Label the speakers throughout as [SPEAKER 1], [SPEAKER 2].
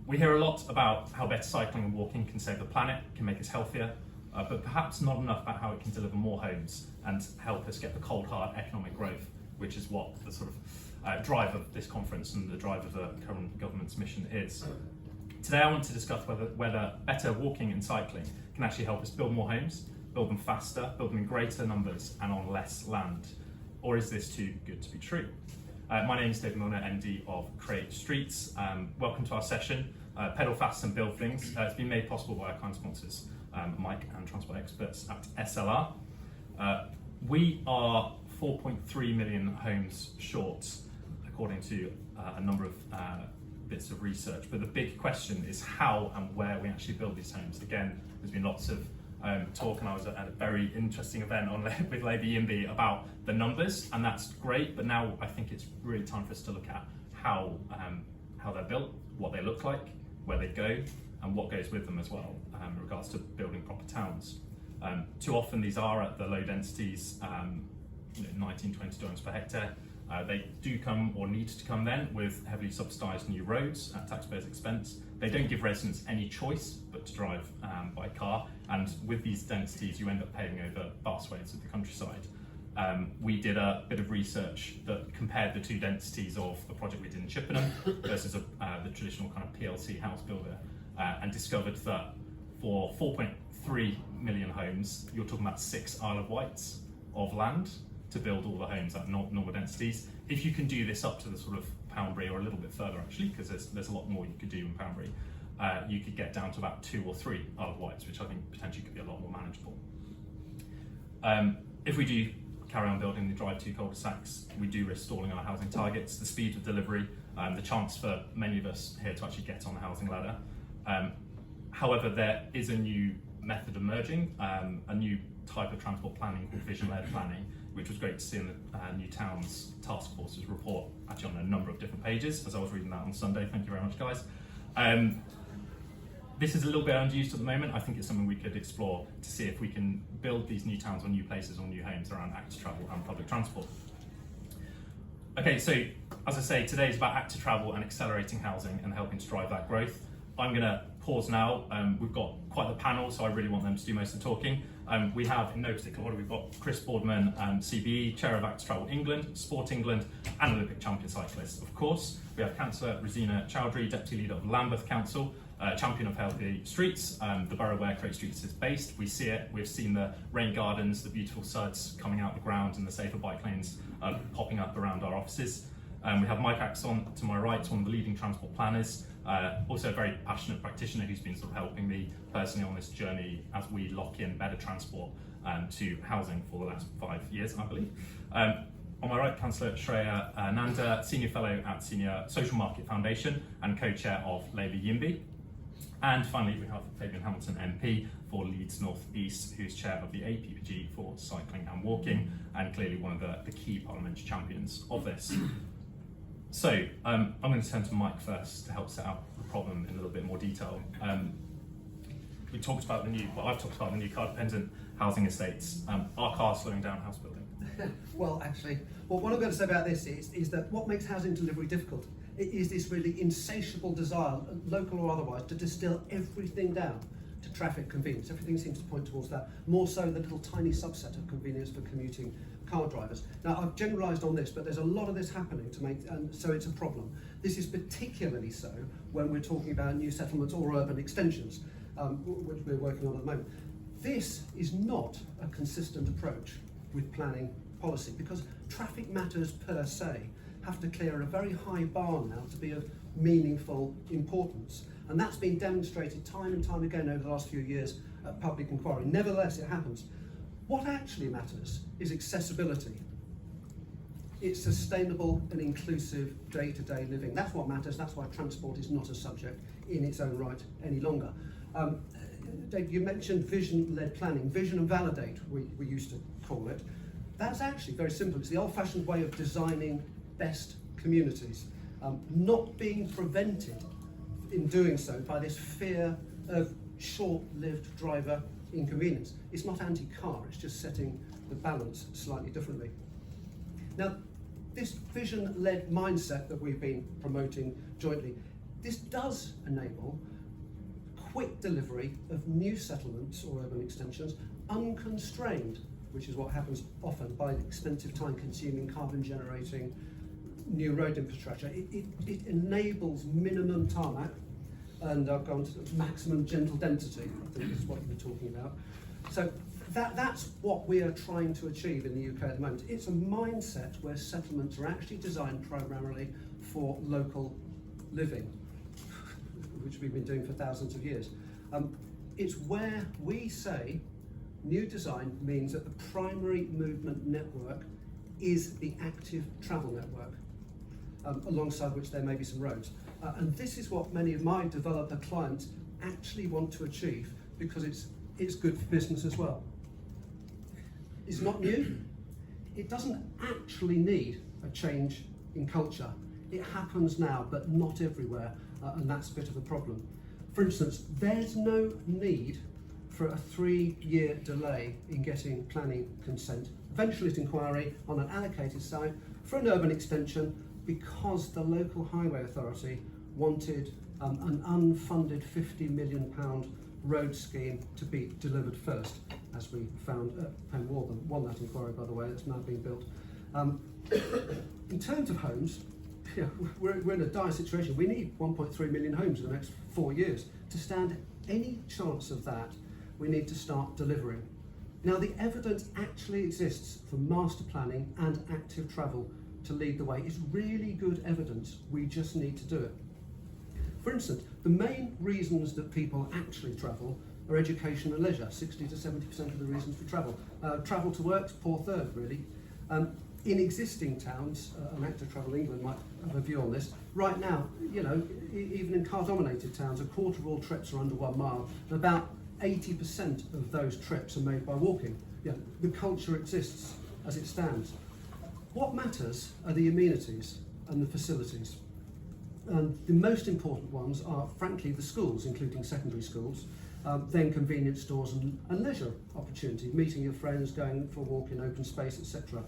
[SPEAKER 1] We hear a lot about how better cycling and walking can save the planet, can make us healthier, but perhaps not enough about how it can deliver more homes and help us get the cold hard economic growth, which is what the sort of drive of this conference and the drive of the current government's mission is. Today I want to discuss whether better walking and cycling can actually help us build more homes, build them faster, build them in greater numbers and on less land. Or is this too good to be true? My name is David Milner, MD of Create Streets. Welcome to our session, Pedal Fast and Build Things. It's been made possible by our kind sponsors, Mike and Transport Experts at SLR. We are 4.3 million homes short, according to a number of bits of research. But the big question is how and where we actually build these homes. Again, there's been lots of talk, and I was at a very interesting event with Labour YIMBY about the numbers, and that's great. But now I think it's really time for us to look at how they're built, what they look like, where they go, and what goes with them as well in regards to building proper towns. Too often these are at the low densities, 19, 20 dwellings per hectare. They do come or need to come then with heavily subsidised new roads at taxpayers' expense. They don't give residents any choice but to drive by car, and with these densities you end up paving over vast swathes of the countryside. We did a bit of research that compared the two densities of the project we did in Chippenham versus the traditional kind of PLC house builder, and discovered that for 4.3 million homes, you're talking about 6 Isle of Wights of land to build all the homes at normal densities. If you can do this up to the sort of Poundbury or a little bit further actually, because there's a lot more you could do in Poundbury, you could get down to about 2 or 3 Isle of Wights, which I think potentially could be a lot more manageable. If we do carry on building the drive-to cul-de-sacs, we do risk stalling our housing targets, the speed of delivery, the chance for many of us here to actually get on the housing ladder. However, there is a new method emerging, a new type of transport planning called vision-led planning, which was great to see in the New Towns Task Force's report, actually on a number of different pages, as I was reading that on Sunday. Thank you very much, guys. This is a little bit unused at the moment. I think it's something we could explore to see if we can build these new towns or new places or new homes around active travel and public transport. Okay, so as I say, today is about active travel and accelerating housing and helping to drive that growth. I'm going to pause now. We've got quite the panel, so I really want them to do most of the talking. We have, in no particular order, we've got Boardman CBE, Chair of Active Travel England, Sport England, and Olympic champion cyclist, of course. We have Councillor Rezina Chowdhury, Deputy Leader of Lambeth Council, Champion of Healthy Streets, the borough where Create Streets is based. We see it, we've seen the rain gardens, the beautiful suds coming out the ground, and the safer bike lanes popping up around our offices. We have Mike Axon to my right, one of the leading transport planners, also a very passionate practitioner who's been sort of helping me personally on this journey as we lock in better transport to housing for the last 5 years, I believe. On my right, Councillor Shreya Nanda, Senior Fellow at Senior Social Market Foundation and Co-Chair of Labour YIMBY. And finally, we have Fabian MP for Leeds North East, who's Chair of the APPG for Cycling and Walking, and clearly one of the key parliamentary champions of this. So I'm going to turn to Mike first to help set out the problem in a little bit more detail. I've talked about the new car-dependent housing estates. Are cars slowing down house building?
[SPEAKER 2] Well, actually, what I'm going to say about this is that what makes housing delivery difficult is this really insatiable desire, local or otherwise, to distill everything down to traffic convenience. Everything seems to point towards that, more so the little tiny subset of convenience for commuting car drivers. Now, I've generalised on this, but there's a lot of this happening and so it's a problem. This is particularly so when we're talking about new settlements or urban extensions, which we're working on at the moment. This is not a consistent approach with planning policy, because traffic matters per se have to clear a very high bar now to be of meaningful importance. And that's been demonstrated time and time again over the last few years at public inquiry. Nevertheless, it happens. What actually matters is accessibility. It's sustainable and inclusive day-to-day living. That's what matters. That's why transport is not a subject in its own right any longer. Dave, you mentioned vision-led planning. Vision and validate, we used to call it. That's actually very simple. It's the old-fashioned way of designing best communities, not being prevented in doing so by this fear of short-lived driver inconvenience. It's not anti-car, it's just setting the balance slightly differently. Now, this vision-led mindset that we've been promoting jointly This does enable quick delivery of new settlements or urban extensions, unconstrained, which is what happens often by expensive, time-consuming, carbon-generating new road infrastructure. It enables minimum tarmac, and I've gone to maximum gentle density, I think is what you were talking about. So that's what we are trying to achieve in the UK at the moment. It's a mindset where settlements are actually designed primarily for local living, which we've been doing for thousands of years. It's where we say new design means that the primary movement network is the active travel network, alongside which there may be some roads. And this is what many of my developer clients actually want to achieve, because it's good for business as well. It's not new. It doesn't actually need a change in culture. It happens now, but not everywhere, and that's a bit of a problem. For instance, there's no need for a 3-year delay in getting planning consent, eventualist inquiry on an allocated site for an urban extension, because the local highway authority wanted an unfunded £50 million road scheme to be delivered first, as we found at Pen Warburton. Won that inquiry, by the way, that's now being built. In terms of homes, yeah, we're in a dire situation. We need 1.3 million homes in the next 4 years. To stand any chance of that, we need to start delivering. Now, the evidence actually exists for master planning and active travel to lead the way. It's really good evidence. We just need to do it. For instance, the main reasons that people actually travel are education and leisure. 60 to 70% of the reasons for travel. Travel to work's poor third, really. In existing towns, and Active Travel England might have a view on this, right now, you know, even in car-dominated towns, a quarter of all trips are under 1 mile, and about 80% of those trips are made by walking. Yeah, the culture exists as it stands. What matters are the amenities and the facilities. And the most important ones are, frankly, the schools, including secondary schools, then convenience stores and leisure opportunities, meeting your friends, going for a walk in open space, etc.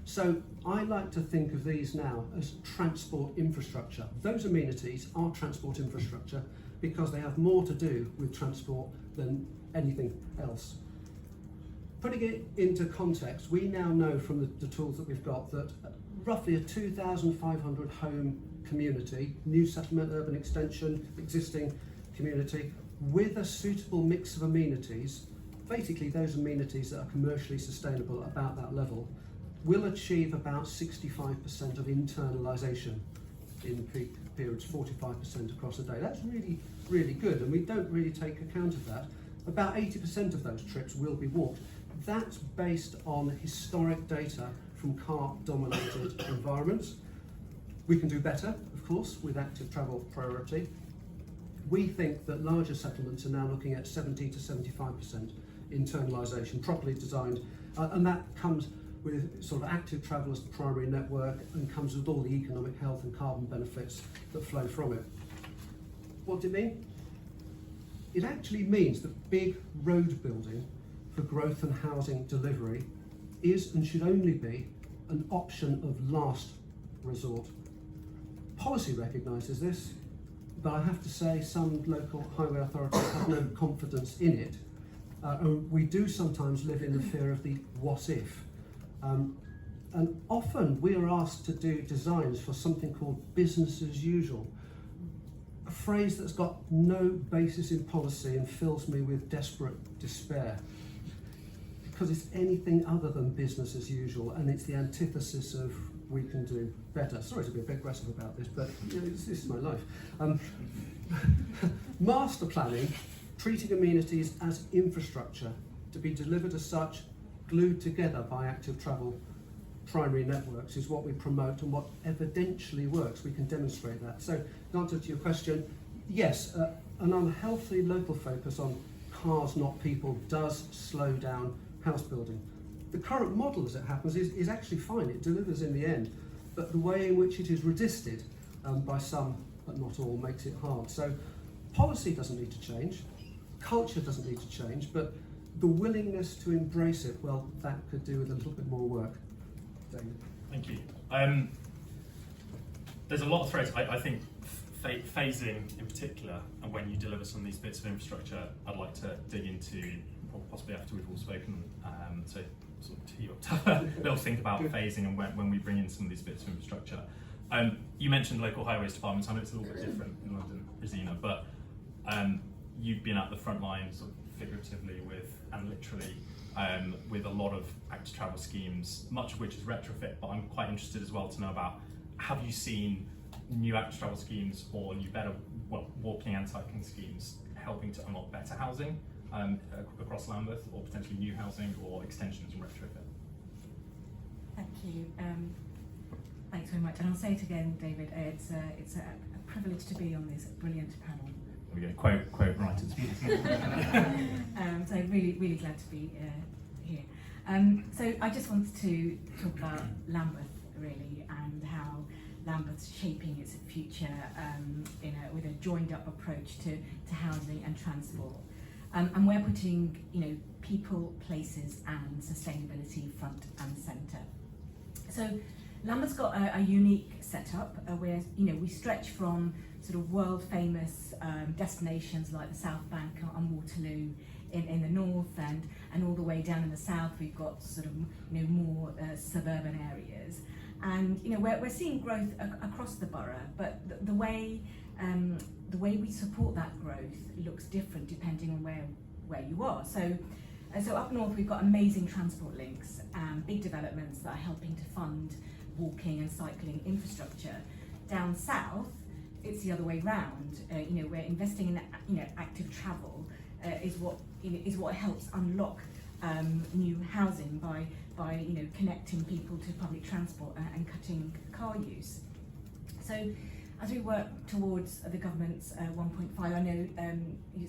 [SPEAKER 2] So I like to think of these now as transport infrastructure. Those amenities are transport infrastructure because they have more to do with transport than anything else. Putting it into context, we now know from the tools that we've got that roughly a 2,500 home community, new settlement, urban extension, existing community, with a suitable mix of amenities, basically those amenities that are commercially sustainable at about that level, will achieve about 65% of internalisation in peak periods, 45% across the day. That's really, really good, and we don't really take account of that. About 80% of those trips will be walked. That's based on historic data from car-dominated environments. We can do better, of course, with active travel priority. We think that larger settlements are now looking at 70 to 75% internalisation, properly designed, and that comes with sort of active travel as the primary network and comes with all the economic health and carbon benefits that flow from it. What do you mean? It actually means that big road building for growth and housing delivery is and should only be an option of last resort. Policy recognises this, but I have to say some local highway authorities have no confidence in it. We do sometimes live in the fear of the what if. And often we are asked to do designs for something called business as usual, a phrase that's got no basis in policy and fills me with desperate despair, because it's anything other than business as usual, and it's the antithesis of we can do better. Sorry to be a bit aggressive about this, but you know, this is my life. Master planning, treating amenities as infrastructure to be delivered as such, glued together by active travel primary networks, is what we promote and what evidentially works. We can demonstrate that. So, in answer to your question, yes, an unhealthy local focus on cars, not people, does slow down house building. The current model, as it happens, is actually fine. It delivers in the end, but the way in which it is resisted by some, but not all, makes it hard. So, policy doesn't need to change, culture doesn't need to change, but the willingness to embrace it, well, that could do with a little bit more work. David.
[SPEAKER 1] Thank you. There's a lot of threads. I think phasing in particular, and when you deliver some of these bits of infrastructure, I'd like to dig into, possibly after we've all spoken, so sort of tee you up to have a little think about phasing and when we bring in some of these bits of infrastructure. You mentioned local highways departments. I know it's a little bit different in London, Rezina, but you've been at the front line, sort of figuratively and literally, with a lot of active travel schemes, much of which is retrofit, but I'm quite interested as well to know about, have you seen new active travel schemes or new better walking and cycling schemes helping to unlock better housing across Lambeth, or potentially new housing or extensions and retrofit?
[SPEAKER 3] Thank you. Thanks very much. And I'll say it again, David, it's a privilege to be on this brilliant panel.
[SPEAKER 1] There we go, quote writers.
[SPEAKER 3] So really glad to be here. So I just wanted to talk about Lambeth really, and how Lambeth's shaping its future with a joined up approach to housing and transport. And we're putting people, places and sustainability front and centre. So Lambeth's got a unique setup where we stretch from sort of world famous destinations like the South Bank and Waterloo in the north, and all the way down in the south we've got sort of more suburban areas. And we're seeing growth across the borough, but the way we support that growth looks different depending on where you are. So up north we've got amazing transport links, big developments that are helping to fund walking and cycling infrastructure. Down south, it's the other way round. We're investing in active travel is what helps unlock new housing by connecting people to public transport and cutting car use. So as we work towards the government's 1.5, I know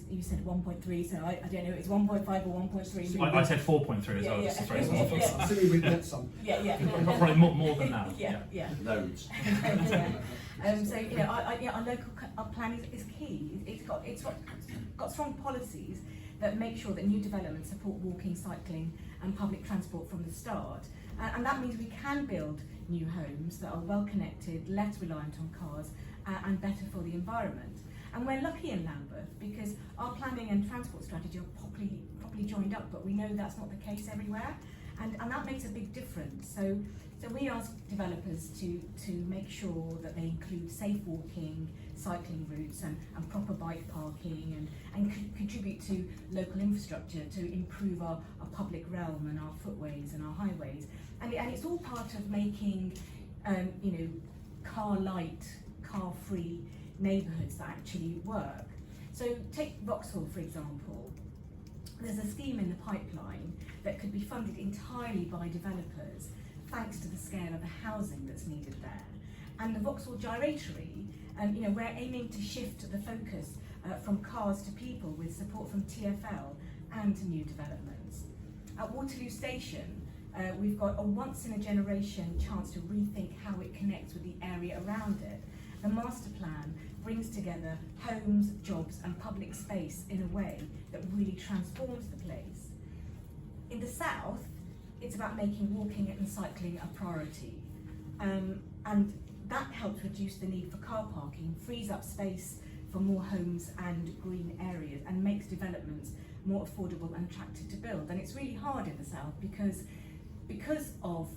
[SPEAKER 3] you said 1.3, so I don't know, it's 1.5 or 1.3.
[SPEAKER 1] I said 4.3 as well, just to throw some off.
[SPEAKER 2] I think we get some.
[SPEAKER 3] Yeah.
[SPEAKER 1] Probably more than that.
[SPEAKER 3] Yeah.
[SPEAKER 4] Loads.
[SPEAKER 3] So our local plan is key. It's got strong policies that make sure that new developments support walking, cycling and public transport from the start. And that means we can build new homes that are well connected, less reliant on cars and better for the environment. And we're lucky in Lambeth because our planning and transport strategy are properly joined up, but we know that's not the case everywhere. And that makes a big difference. So we ask developers to make sure that they include safe walking, cycling routes and proper bike parking and contribute to local infrastructure to improve our public realm and our footways and our highways. And it's all part of making car light, car free neighbourhoods that actually work. So take Vauxhall for example. There's a scheme in the pipeline that could be funded entirely by developers thanks to the scale of the housing that's needed there. And the Vauxhall Gyratory, we're aiming to shift the focus from cars to people with support from TfL and new developments. At Waterloo Station, we've got a once-in-a-generation chance to rethink how it connects with the area around it. The master plan brings together homes, jobs and public space in a way that really transforms the place. In the south, it's about making walking and cycling a priority. And that helps reduce the need for car parking, frees up space for more homes and green areas, and makes developments more affordable and attractive to build. And it's really hard in the south because of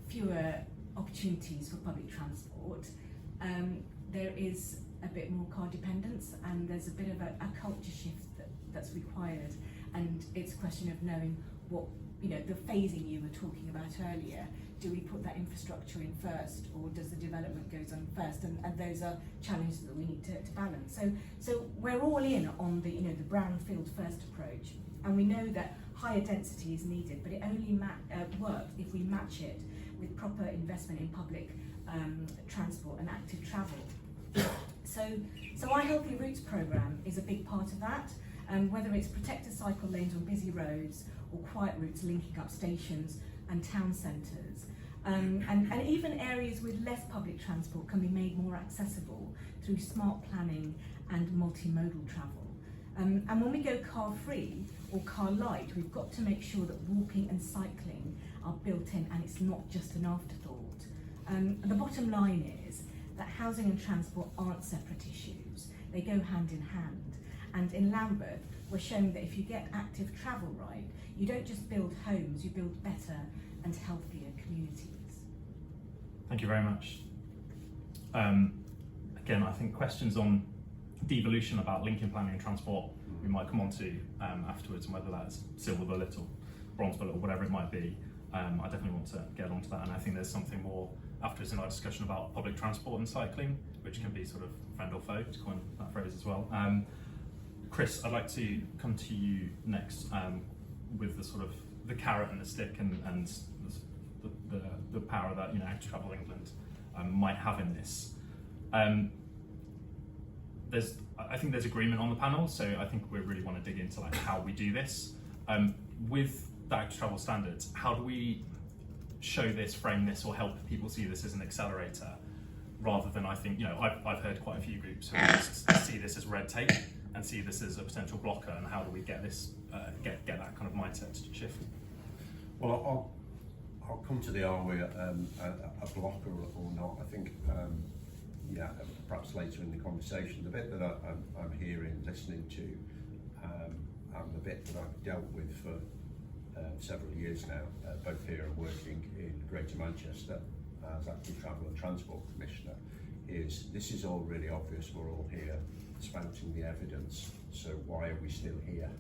[SPEAKER 3] fewer opportunities for public transport. There is a bit more car dependence, and there's a bit of a culture shift that's required. And it's a question of knowing what, the phasing you were talking about earlier. Do we put that infrastructure in first, or does the development goes on first? And those are challenges that we need to balance. So we're all in on the brownfield first approach, and we know that higher density is needed, but it only works if we match it with proper investment in public transport and active travel. So our Healthy Routes programme is a big part of that, whether it's protected cycle lanes on busy roads or quiet routes linking up stations and town centres. And even areas with less public transport can be made more accessible through smart planning and multimodal travel. And when we go car free or car light, we've got to make sure that walking and cycling are built in and it's not just an afterthought. The bottom line is that housing and transport aren't separate issues. They go hand in hand. And in Lambeth, we're showing that if you get active travel right, you don't just build homes, you build better and healthier communities.
[SPEAKER 1] Thank you very much. Again, I think questions on devolution about linking planning and transport we might come on to afterwards, and whether that's silver bullet or bronze bullet or whatever it might be. I definitely want to get onto that, and I think there's something more afterwards in our discussion about public transport and cycling, which can be sort of friend or foe, to coin that phrase as well. Chris, I'd like to come to you next with the sort of the carrot and the stick and the power that Active Travel England might have in this. I think there's agreement on the panel, so I think we really want to dig into like how we do this. With the Active Travel standards, how do we show this, frame this, or help people see this as an accelerator, rather than, I think, I've heard quite a few groups who just see this as red tape and see this as a potential blocker, and how do we get this, get that kind of mindset to shift?
[SPEAKER 4] Well, I'll come to the are we a blocker or not. I think, perhaps later in the conversation, the bit that I'm hearing, listening to, and the bit that I've dealt with for several years now, both here and working in Greater Manchester as Active Travel and Transport Commissioner, is this is all really obvious. We're all here spouting the evidence, so why are we still here?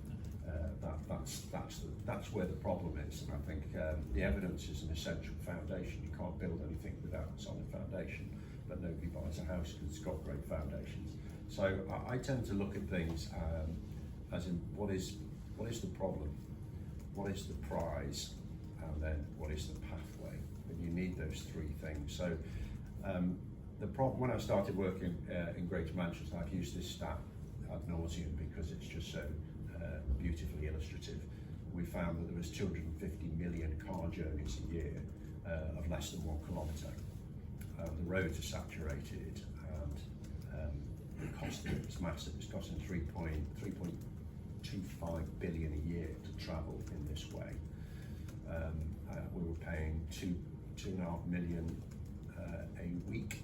[SPEAKER 4] That's where the problem is, and I think the evidence is an essential foundation. You can't build anything without a solid foundation, but nobody buys a house because it's got great foundations. So I tend to look at things as in what is the problem, what is the prize, and then what is the pathway. And you need those three things. So the problem, when I started working in Greater Manchester, I've used this stat ad nauseum because it's just so beautifully illustrative. We found that there was 250 million car journeys a year of less than 1 kilometre. The roads are saturated, and the cost of it was massive. It's costing 3.25 billion a year to travel in this way. We were paying 2.5 million a week,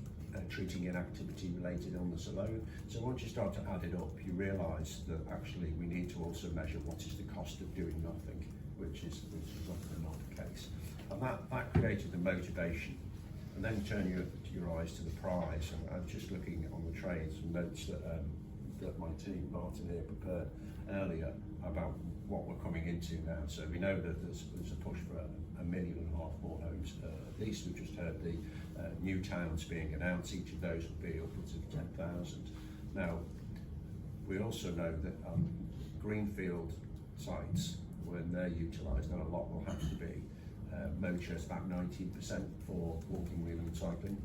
[SPEAKER 4] treating inactivity related illness alone. So once you start to add it up, you realise that actually we need to also measure what is the cost of doing nothing, which is often not the case. And that created the motivation. And then turn your eyes to the prize. And I'm just looking on the trains and notes that my team, Martin here, prepared earlier about what we're coming into now. So we know that there's a push for 1.5 million more homes. At least we've just heard the new towns being announced. Each of those will be upwards of 10,000. Now, we also know that greenfield sites, when they're utilised, and a lot will have to be, motor is about 19% for walking, wheeling and cycling.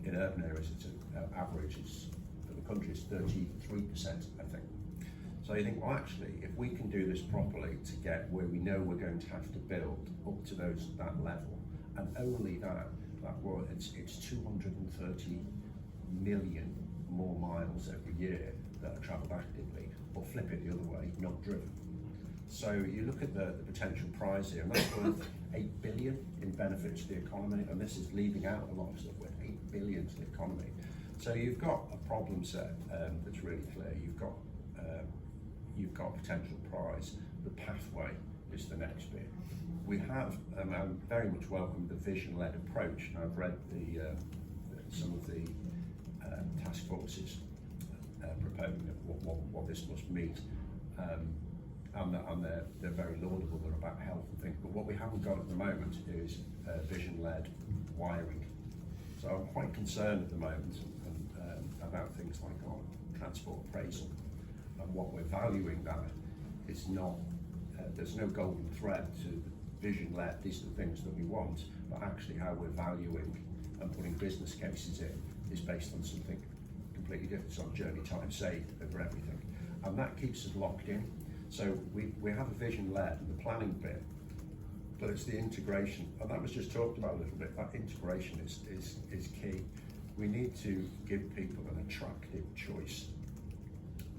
[SPEAKER 4] In urban areas, it's average for the country is 33%, I think. So you think, well, actually, if we can do this properly to get where we know we're going to have to build up to that level, and only that it's 230 million more miles every year that are travelled actively, or flip it the other way, not driven. So you look at the potential prize here, and that's worth 8 billion in benefits to the economy, and this is leaving out a lot of stuff with 8 billion to the economy. So you've got a problem set that's really clear. You've got a potential prize. The pathway is the next bit. We have, I very much welcome the vision-led approach. Now, I've read some of the task forces proposing what this must meet. And they're very laudable. They're about health and things, but what we haven't got at the moment is vision-led wiring. So I'm quite concerned at the moment about things like our transport appraisal, and what we're valuing that is not. There's no golden thread to vision-led. These are the things that we want, but actually how we're valuing and putting business cases in is based on something completely different. It's on journey time saved over everything, and that keeps us locked in. So we have a vision-led and the planning bit, but it's the integration, and that was just talked about a little bit. That integration is key. We need to give people an attractive choice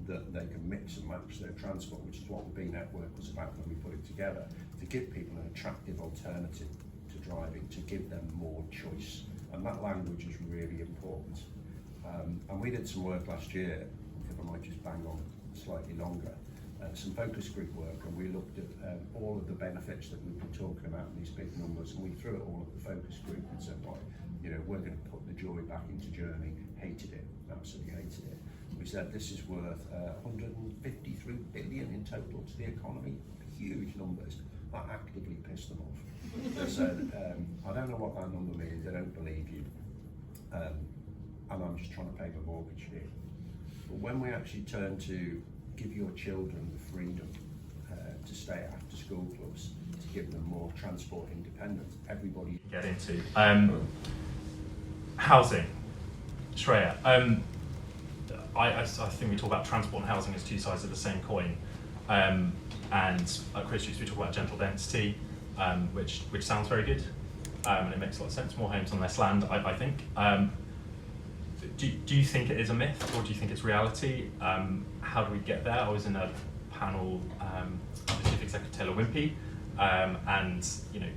[SPEAKER 4] that they can mix and match their transport, which is what the B network was about when we put it together, to give people an attractive alternative to driving, to give them more choice. and that language is really important. And we did some work last year, if I might just bang on slightly longer, some focus group work, and we looked at all of the benefits that we've been talking about in these big numbers, and we threw it all at the focus group and said, right, you know, we're going to put the joy back into Journey. Hated it, absolutely hated it. We said this is worth 153 billion in total to the economy, huge numbers. That actively pissed them off. They said, I don't know what that number means, they don't believe you, and I'm just trying to pay my mortgage here. But when we actually turn to give your children the freedom to stay after school clubs, to give them more transport independence, everybody
[SPEAKER 1] get into housing. Shreya, I think we talk about transport and housing as two sides of the same coin, and at Chris we talk about gentle density, which sounds very good, and it makes a lot of sense. More homes on less land, I think. Do you think it is a myth, or do you think it's reality? How do we get there? I was in a panel with Chief Executive Taylor YIMBY, and you know,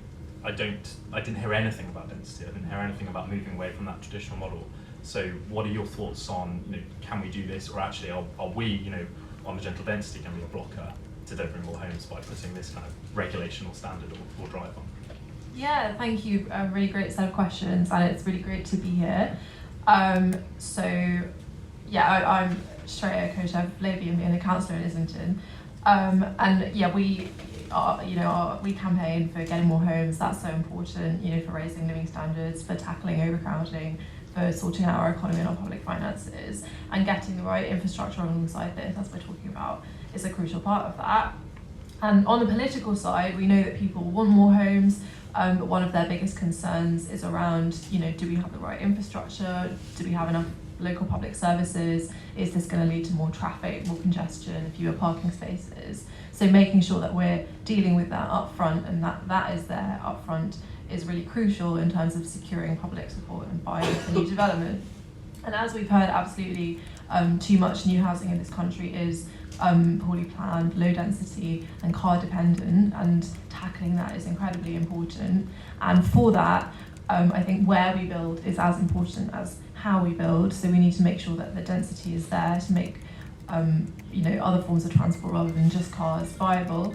[SPEAKER 1] I didn't hear anything about density. I didn't hear anything about moving away from that traditional model. So, what are your thoughts on, you know, can we do this, or actually are we, you know, on the gentle density, going to be a blocker to delivering more homes by putting this kind of regulation or standard or drive on?
[SPEAKER 5] Yeah, thank you. A really great set of questions, and it's really great to be here. So, yeah, I'm Shreya, co-chair of Labour YIMBY and a councillor in Islington. And yeah, we are, you know, we campaign for getting more homes. That's so important, you know, for raising living standards, for tackling overcrowding, for sorting out our economy and our public finances, and getting the right infrastructure alongside this, as we're talking about, is a crucial part of that. And on the political side, we know that people want more homes, but one of their biggest concerns is around, you know, do we have the right infrastructure? Do we have enough local public services? Is this going to lead to more traffic, more congestion, fewer parking spaces? So making sure that we're dealing with that up front, and that is there up front, is really crucial in terms of securing public support and buy-in for new development. And as we've heard, absolutely too much new housing in this country is poorly planned, low density and car dependent, and tackling that is incredibly important. And for that, I think where we build is as important as how we build. So we need to make sure that the density is there to make you know, other forms of transport rather than just cars viable.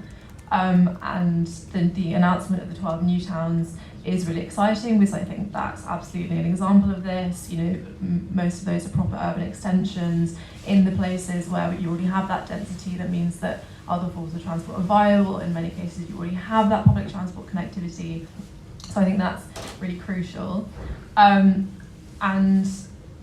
[SPEAKER 5] And the announcement of the 12 new towns is really exciting, because I think that's absolutely an example of this. You know, most of those are proper urban extensions in the places where you already have that density. That means that other forms of transport are viable. In many cases, you already have that public transport connectivity. So I think that's really crucial. And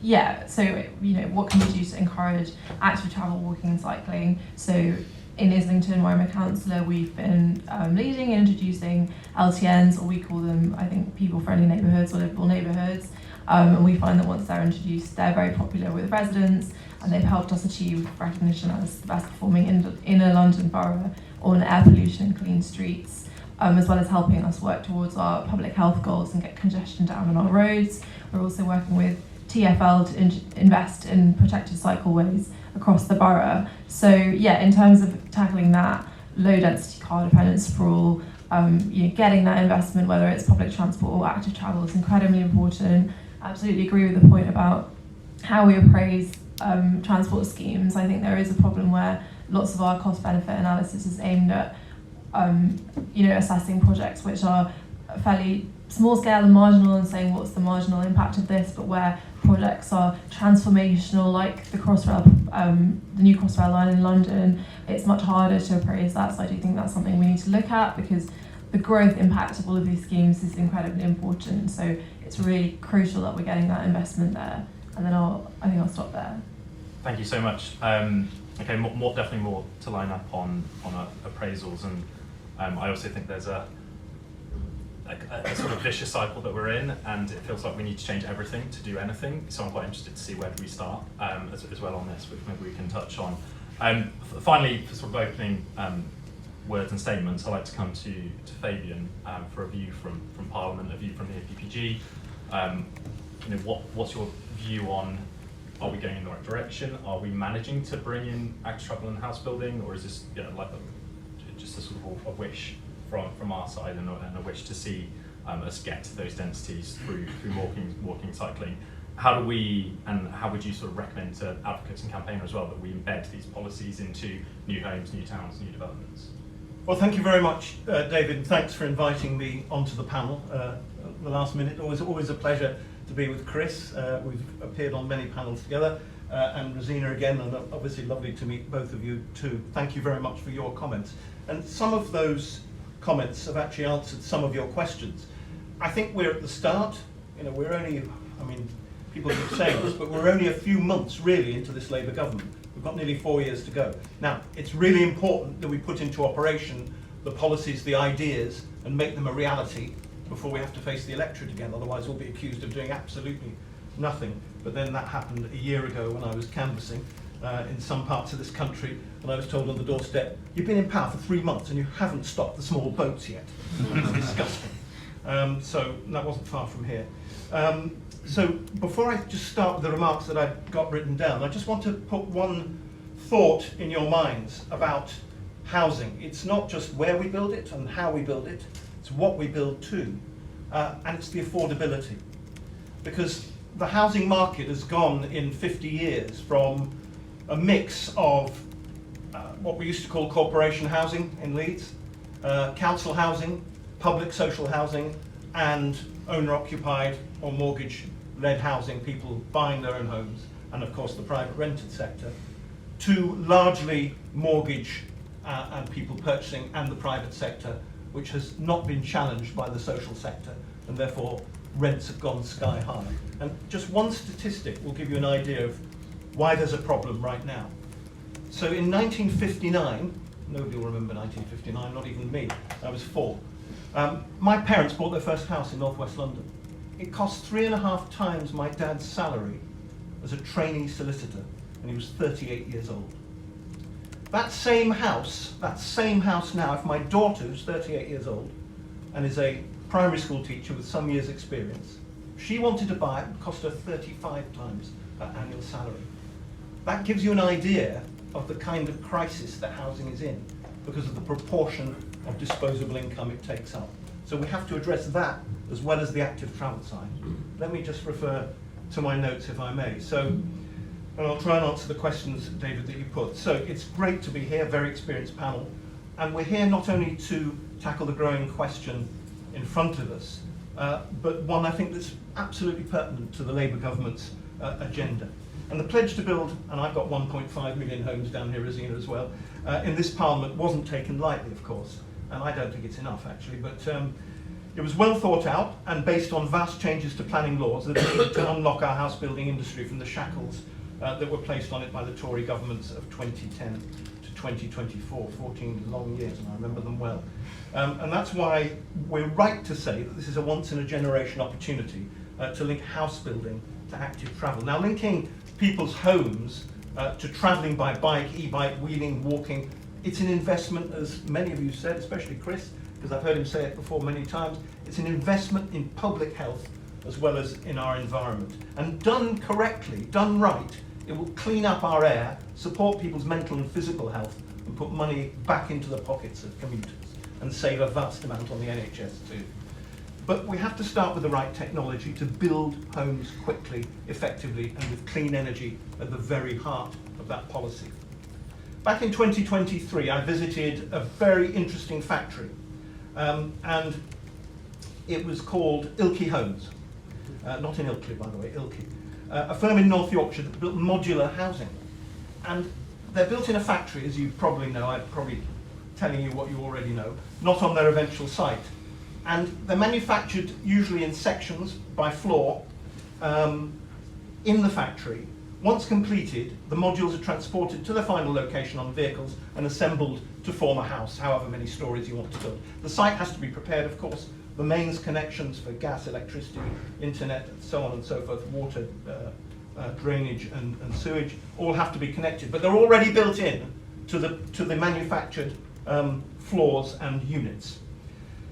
[SPEAKER 5] yeah, so, you know, what can we do to encourage active travel, walking and cycling? So in Islington, where I'm a councillor, we've been leading and introducing LTNs, or we call them, I think, people-friendly neighbourhoods or livable neighbourhoods. And we find that once they're introduced, they're very popular with residents, and they've helped us achieve recognition as the best performing inner London borough on air pollution and clean streets, as well as helping us work towards our public health goals and get congestion down on our roads. We're also working with TfL to invest in protected cycleways across the borough. So yeah, in terms of tackling that low density car dependent sprawl, you know, getting that investment, whether it's public transport or active travel, is incredibly important. Absolutely agree with the point about how we appraise transport schemes. I think there is a problem where lots of our cost benefit analysis is aimed at you know, assessing projects which are fairly small scale and marginal, and saying what's the marginal impact of this, but where projects are transformational, like the Crossrail, the new Crossrail line in London, it's much harder to appraise that. So I do think that's something we need to look at, because the growth impact of all of these schemes is incredibly important. So it's really crucial that we're getting that investment there. And then I think I'll stop there.
[SPEAKER 1] Thank you so much. Okay, definitely more to line up on appraisals, and I also think there's a sort of vicious cycle that we're in, and it feels like we need to change everything to do anything. So I'm quite interested to see where do we start as well on this, which maybe we can touch on. Finally, for sort of opening words and statements, I'd like to come to Fabian for a view from Parliament, a view from the APPG. You know, what's your view on, are we going in the right direction? Are we managing to bring in active travel and house building, or is this, you know, like just a sort of a wish from our side, and a wish to see us get to those densities through walking, cycling. How do we, and how would you sort of recommend to advocates and campaigners as well, that we embed these policies into new homes, new towns, new developments?
[SPEAKER 6] Well, thank you very much, David, and thanks for inviting me onto the panel at the last minute. Always a pleasure to be with Chris. We've appeared on many panels together, and Rezina again, and obviously lovely to meet both of you too. Thank you very much for your comments. And some of those comments have actually answered some of your questions. I think we're at the start. You know, we're only, I mean, people keep saying this, but we're only a few months really into this Labour government. We've got nearly 4 years to go. Now, it's really important that we put into operation the policies, the ideas, and make them a reality before we have to face the electorate again. Otherwise, we'll be accused of doing absolutely nothing. But then that happened a year ago when I was canvassing in some parts of this country, and I was told on the doorstep, "You've been in power for 3 months and you haven't stopped the small boats yet." It's disgusting. So that wasn't far from here. So before I just start with the remarks that I've got written down, I just want to put one thought in your minds about housing. It's not just where we build it and how we build it, it's what we build too, and it's the affordability. Because the housing market has gone in 50 years from a mix of what we used to call corporation housing in Leeds, council housing, public social housing, and owner-occupied or mortgage-led housing, people buying their own homes, and of course the private rented sector, to largely mortgage and people purchasing and the private sector, which has not been challenged by the social sector, and therefore rents have gone sky high. And just one statistic will give you an idea of why there's a problem right now. So in 1959, nobody will remember 1959, not even me, I was 4. My parents bought their first house in northwest London. It cost 3.5 times my dad's salary as a trainee solicitor, and he was 38 years old. That same house now, if my daughter, who's 38 years old and is a primary school teacher with some years' experience, she wanted to buy it, it would cost her 35 times her annual salary. That gives you an idea of the kind of crisis that housing is in, because of the proportion of disposable income it takes up. So we have to address that as well as the active travel side. Let me just refer to my notes if I may. So, and I'll try and answer the questions, David, that you put. So it's great to be here, very experienced panel, and we're here not only to tackle the growing question in front of us, but one I think that's absolutely pertinent to the Labour government's agenda. And the pledge to build, and I've got 1.5 million homes down here, Rezina, as well, in this Parliament wasn't taken lightly, of course, and I don't think it's enough actually, but it was well thought out and based on vast changes to planning laws that needed to unlock our house building industry from the shackles that were placed on it by the Tory governments of 2010 to 2024, 14 long years, and I remember them well. And that's why we're right to say that this is a once-in-a-generation opportunity to link house building to active travel. Now, linking people's homes to travelling by bike, e-bike, wheeling, walking, it's an investment, as many of you said, especially Chris, because I've heard him say it before many times, it's an investment in public health as well as in our environment. And done correctly, done right, it will clean up our air, support people's mental and physical health, and put money back into the pockets of commuters, and save a vast amount on the NHS too. But we have to start with the right technology to build homes quickly, effectively, and with clean energy at the very heart of that policy. Back in 2023, I visited a very interesting factory, and it was called Ilkley Homes. Not in Ilkley, by the way, Ilkley. A firm in North Yorkshire that built modular housing. And they're built in a factory, as you probably know, I'm probably telling you what you already know, not on their eventual site. And they're manufactured usually in sections by floor in the factory. Once completed, the modules are transported to their final location on vehicles and assembled to form a house, however many stories you want to build. The site has to be prepared, of course. The mains connections for gas, electricity, internet, so on and so forth, water, drainage and sewage, all have to be connected. But they're already built in to the manufactured floors and units.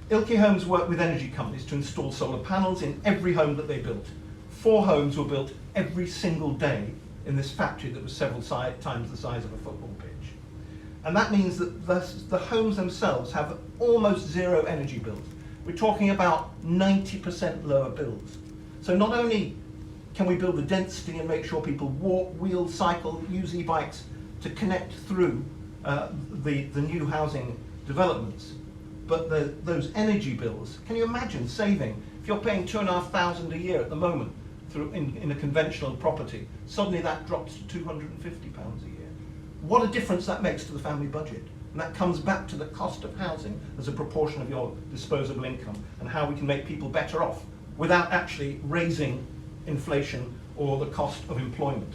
[SPEAKER 6] Ilkley Homes work with energy companies to install solar panels in every home that they built. 4 homes were built every single day in this factory that was several times the size of a football pitch. And that means that the homes themselves have almost zero energy bills. we're talking about 90% lower bills. So not only can we build the density and make sure people walk, wheel, cycle, use e-bikes to connect through the new housing developments, but those energy bills, can you imagine saving, if you're paying £2,500 a year at the moment in a conventional property, suddenly that drops to £250 a year. What a difference that makes to the family budget. And that comes back to the cost of housing as a proportion of your disposable income, and how we can make people better off without actually raising inflation or the cost of employment.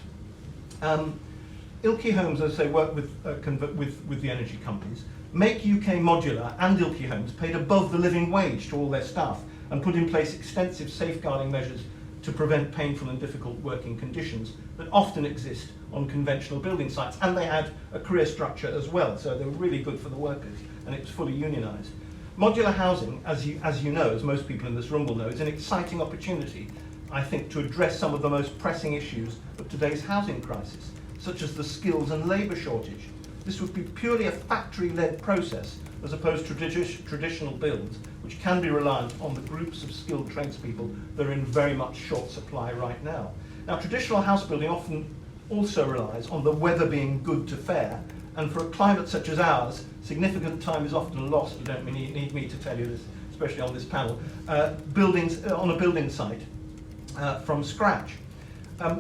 [SPEAKER 6] Ilkley Homes, as I say, work with the energy companies. Make UK Modular and Ilkley Homes paid above the living wage to all their staff and put in place extensive safeguarding measures to prevent painful and difficult working conditions that often exist on conventional building sites. And they had a career structure as well, so they were really good for the workers, and it was fully unionised. Modular housing, as you know, as most people in this room will know, is an exciting opportunity, I think, to address some of the most pressing issues of today's housing crisis, such as the skills and labour shortage. This would be purely a factory-led process, as opposed to traditional builds, which can be reliant on the groups of skilled tradespeople that are in very much short supply right now. Now, traditional house building often also relies on the weather being good to fair, and for a climate such as ours, significant time is often lost, you don't need me to tell you this, especially on this panel, buildings on a building site from scratch.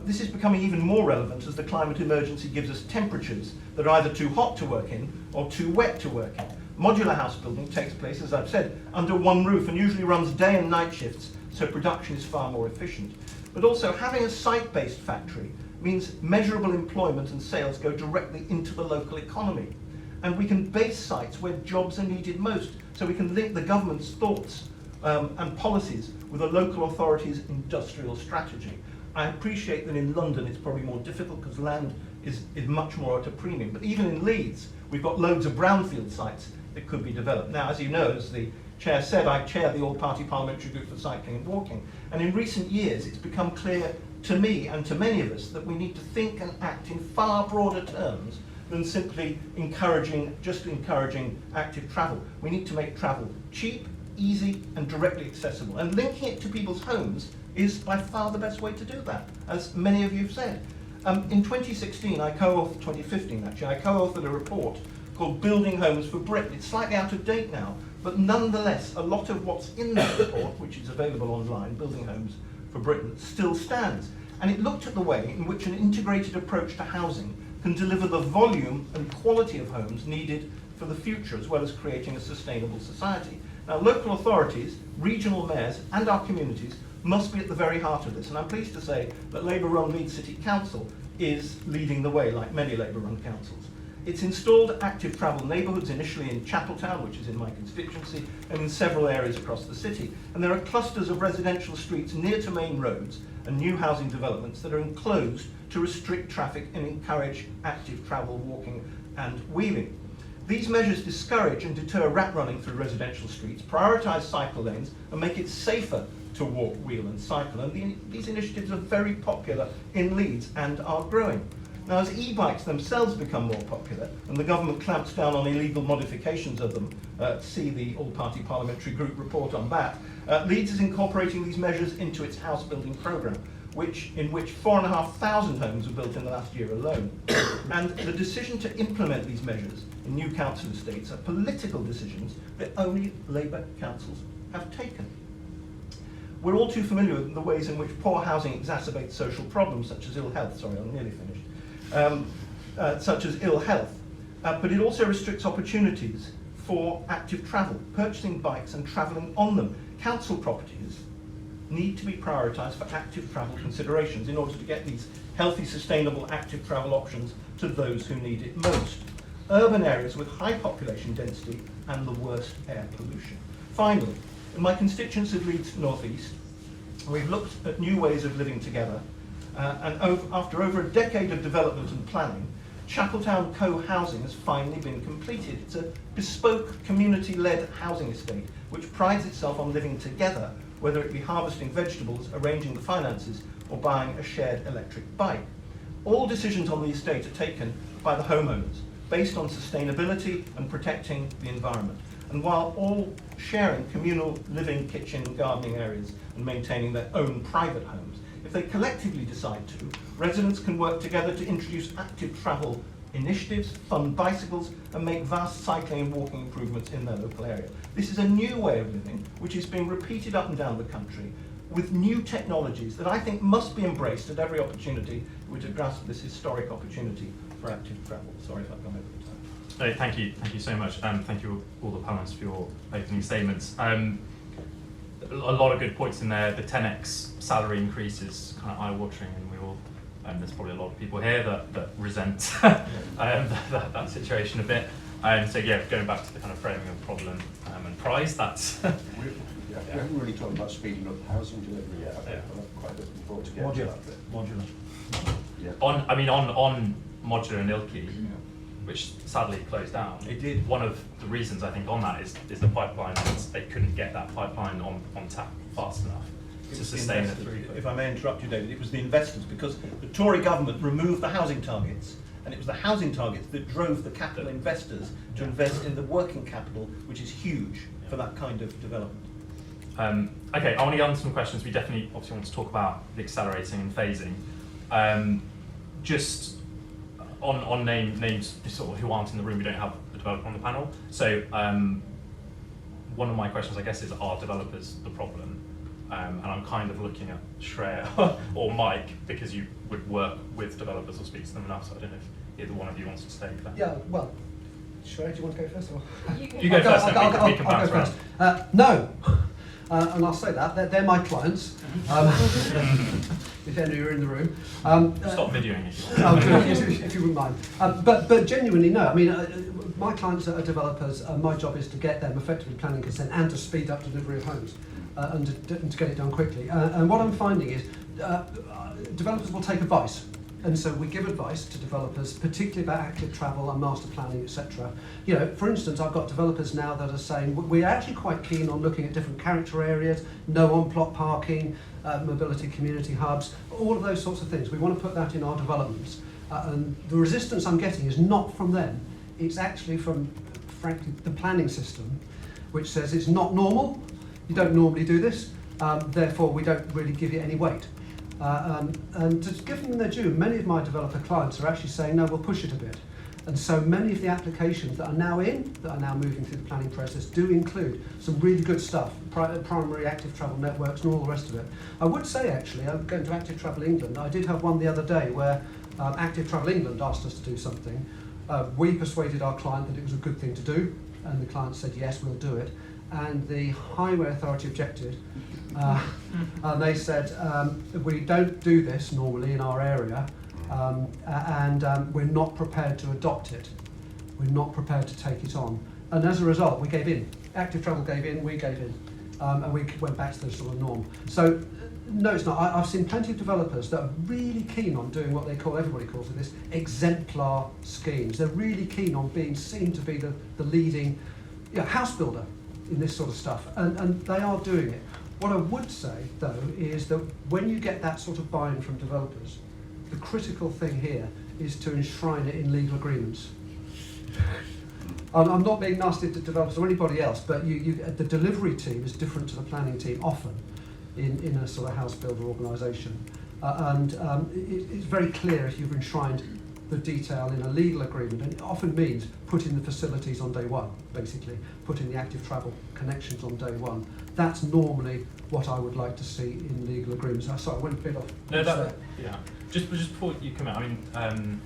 [SPEAKER 6] This is becoming even more relevant as the climate emergency gives us temperatures that are either too hot to work in or too wet to work in. Modular house building takes place, as I've said, under one roof and usually runs day and night shifts, so production is far more efficient. But also, having a site-based factory means measurable employment and sales go directly into the local economy. And we can base sites where jobs are needed most, so we can link the government's thoughts and policies with a local authority's industrial strategy. I appreciate that in London it's probably more difficult because land is much more at a premium, but even in Leeds we've got loads of brownfield sites that could be developed. Now, as you know, as the Chair said, I chair the All-Party Parliamentary Group for Cycling and Walking, and in recent years it's become clear to me and to many of us that we need to think and act in far broader terms than simply encouraging active travel. We need to make travel cheap, easy and directly accessible, and linking it to people's homes is by far the best way to do that, as many of you have said. In 2016, 2015 actually, I co-authored a report called Building Homes for Britain. It's slightly out of date now, but nonetheless, a lot of what's in that report, which is available online, Building Homes for Britain, still stands. And it looked at the way in which an integrated approach to housing can deliver the volume and quality of homes needed for the future, as well as creating a sustainable society. Now, local authorities, regional mayors and our communities must be at the very heart of this, and I'm pleased to say that Labour-run Leeds City Council is leading the way, like many Labour-run councils. It's installed active travel neighbourhoods, initially in Chapeltown, which is in my constituency, and in several areas across the city. And there are clusters of residential streets near to main roads and new housing developments that are enclosed to restrict traffic and encourage active travel, walking and wheeling. These measures discourage and deter rat running through residential streets, prioritise cycle lanes and make it safer to walk, wheel and cycle. And these initiatives are very popular in Leeds and are growing. Now, as e-bikes themselves become more popular and the government clamps down on illegal modifications of them, see the All-Party Parliamentary Group report on that, Leeds is incorporating these measures into its house building programme, in which 4,500 homes were built in the last year alone. And the decision to implement these measures in new council estates are political decisions that only Labour councils have taken. We're all too familiar with the ways in which poor housing exacerbates social problems such as ill health. Sorry, I'm nearly finished. Such as ill health. But it also restricts opportunities for active travel, purchasing bikes and travelling on them. Council properties need to be prioritised for active travel considerations in order to get these healthy, sustainable active travel options to those who need it most. Urban areas with high population density and the worst air pollution. Finally, in my constituency of Leeds North East, we've looked at new ways of living together, and after over a decade of development and planning, Chapeltown Co-housing has finally been completed. It's a bespoke community-led housing estate which prides itself on living together, whether it be harvesting vegetables, arranging the finances, or buying a shared electric bike. All decisions on the estate are taken by the homeowners, based on sustainability and protecting the environment. and while all sharing communal living, kitchen and gardening areas and maintaining their own private homes, if they collectively decide to, residents can work together to introduce active travel initiatives, fund bicycles and make vast cycling and walking improvements in their local area. This is a new way of living which is being repeated up and down the country with new technologies that I think must be embraced at every opportunity to grasp this historic opportunity for active travel. Sorry if I've gone over the time.
[SPEAKER 1] No, thank you so much, and thank you all the panelists for your opening statements. A lot of good points in there. The 10x salary increase is kind of eye-watering, and we all, there's probably a lot of people here that resent that situation a bit. So yeah, going back to the kind of framing of problem and price, that's
[SPEAKER 4] We haven't really talked about speeding up housing delivery yet. I'm quite looking forward to getting to that bit.
[SPEAKER 6] Modular.
[SPEAKER 4] Yeah.
[SPEAKER 1] On modular and Ilkley, which sadly closed down.
[SPEAKER 6] It did.
[SPEAKER 1] One of the reasons I think on that is the pipeline. They couldn't get that pipeline on tap fast enough to sustain the throughput.
[SPEAKER 6] If I may interrupt you, David, it was the investors, because the Tory government removed the housing targets, and it was the housing targets that drove the capital investors to invest in the working capital, which is huge for that kind of development.
[SPEAKER 1] Okay, I want to get on to some questions. We definitely obviously want to talk about the accelerating and phasing. Just on names sort of who aren't in the room, we don't have a developer on the panel. So one of my questions, I guess, is, are developers the problem? And I'm kind of looking at Shreya or Mike, because you would work with developers or speak to them enough, so I don't know if either one of you wants to take that.
[SPEAKER 2] Yeah, well, Shreya, do you want to go first? Or?
[SPEAKER 1] You go first, then we can bounce around.
[SPEAKER 2] No. And I'll say that, they're my clients, if any are in the room.
[SPEAKER 1] Stop videoing
[SPEAKER 2] if you wouldn't mind. But genuinely, no. I mean, my clients are developers, and my job is to get them effectively planning consent and to speed up delivery of homes and to get it done quickly. And what I'm finding is developers will take advice. And so we give advice to developers, particularly about active travel and master planning, etc. You know, for instance, I've got developers now that are saying we're actually quite keen on looking at different character areas, no on-plot parking, mobility community hubs, all of those sorts of things. We want to put that in our developments. And the resistance I'm getting is not from them. It's actually from, frankly, the planning system, which says it's not normal, you don't normally do this, therefore we don't really give it any weight. And to give them their due, many of my developer clients are actually saying, no, we'll push it a bit. And so many of the applications that are now moving through the planning process do include some really good stuff, primary active travel networks and all the rest of it. I would say, actually, I'm going to Active Travel England. I did have one the other day where Active Travel England asked us to do something. We persuaded our client that it was a good thing to do, and the client said, yes, we'll do it. And the Highway Authority objected, and they said, we don't do this normally in our area, and we're not prepared to adopt it. We're not prepared to take it on. And as a result, we gave in. Active Travel gave in, we gave in, and we went back to the sort of norm. So, no, it's not. I've seen plenty of developers that are really keen on doing what they call, everybody calls it this, exemplar schemes. They're really keen on being seen to be the leading house builder in this sort of stuff, and they are doing it. What I would say, though, is that when you get that sort of buy-in from developers, the critical thing here is to enshrine it in legal agreements. I'm not being nasty to developers or anybody else, but the delivery team is different to the planning team often in a sort of house builder organisation. It's very clear if you've enshrined the detail in a legal agreement, and it often means putting the facilities on day one, basically, putting the active travel connections on day one. That's normally what I would like to see in legal agreements. Sorry, I went a bit off.
[SPEAKER 1] No, yeah. Just before you come out, I mean,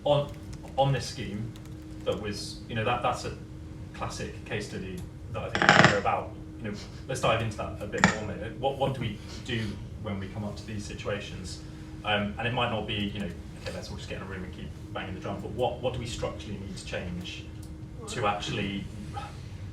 [SPEAKER 1] on this scheme, that was, that's a classic case study that I think we hear about. Let's dive into that a bit more. What do we do when we come up to these situations? And it might not be, okay, let's all just get in a room and keep banging the drum, but what do we structurally need to change to actually,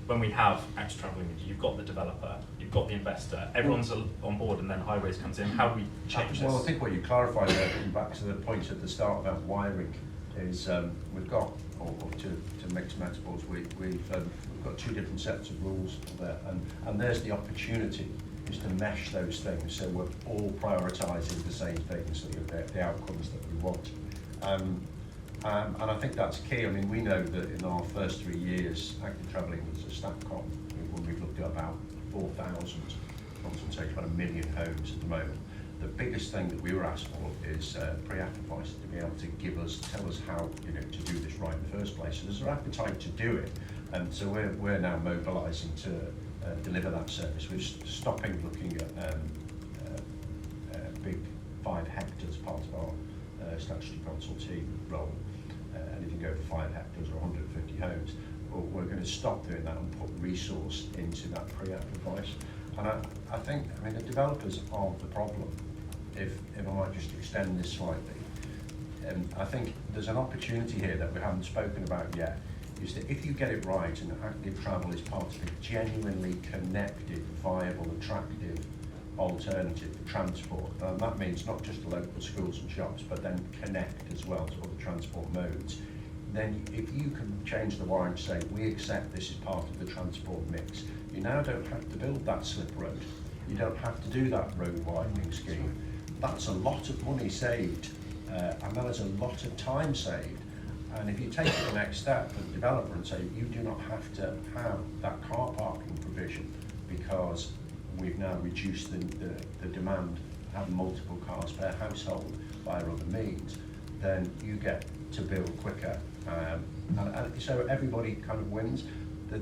[SPEAKER 1] when we have active travel, you've got the developer, you've got the investor, everyone's on board, and then Highways comes in. How do we change this?
[SPEAKER 4] Well, I think what you clarified there, coming back to the point at the start about wiring, is we've got, or to make some examples, we've got two different sets of rules there, and there's the opportunity is to mesh those things so we're all prioritising the same things, so you get the outcomes that we want. And I think that's key. I mean, we know that in our first 3 years, active travelling was a stat com when we've looked at about 4,000 consultations, about 1 million homes at the moment. The biggest thing that we were asked for is pre-app advice, to be able to tell us how to do this right in the first place. So there's an appetite to do it, and so we're now mobilising to deliver that service. We're stopping looking at big 5 hectares part of our statutory consultee role. Anything over 5 hectares or 150 homes, we're going to stop doing that and put resource into that pre-app advice. And I think, the developers aren't the problem, if I might just extend this slightly. I think there's an opportunity here that we haven't spoken about yet, is that if you get it right and active travel is part of a genuinely connected, viable, attractive alternative for transport, and that means not just the local schools and shops, but then connect as well to other transport modes, then if you can change the warrant to say, we accept this as part of the transport mix, you now don't have to build that slip road. You don't have to do that road widening scheme. That's a lot of money saved, and that is a lot of time saved. And if you take it the next step for the developer and say, you do not have to have that car parking provision because we've now reduced the demand to have multiple cars per household via other means, then you get to build quicker. And so everybody kind of wins. The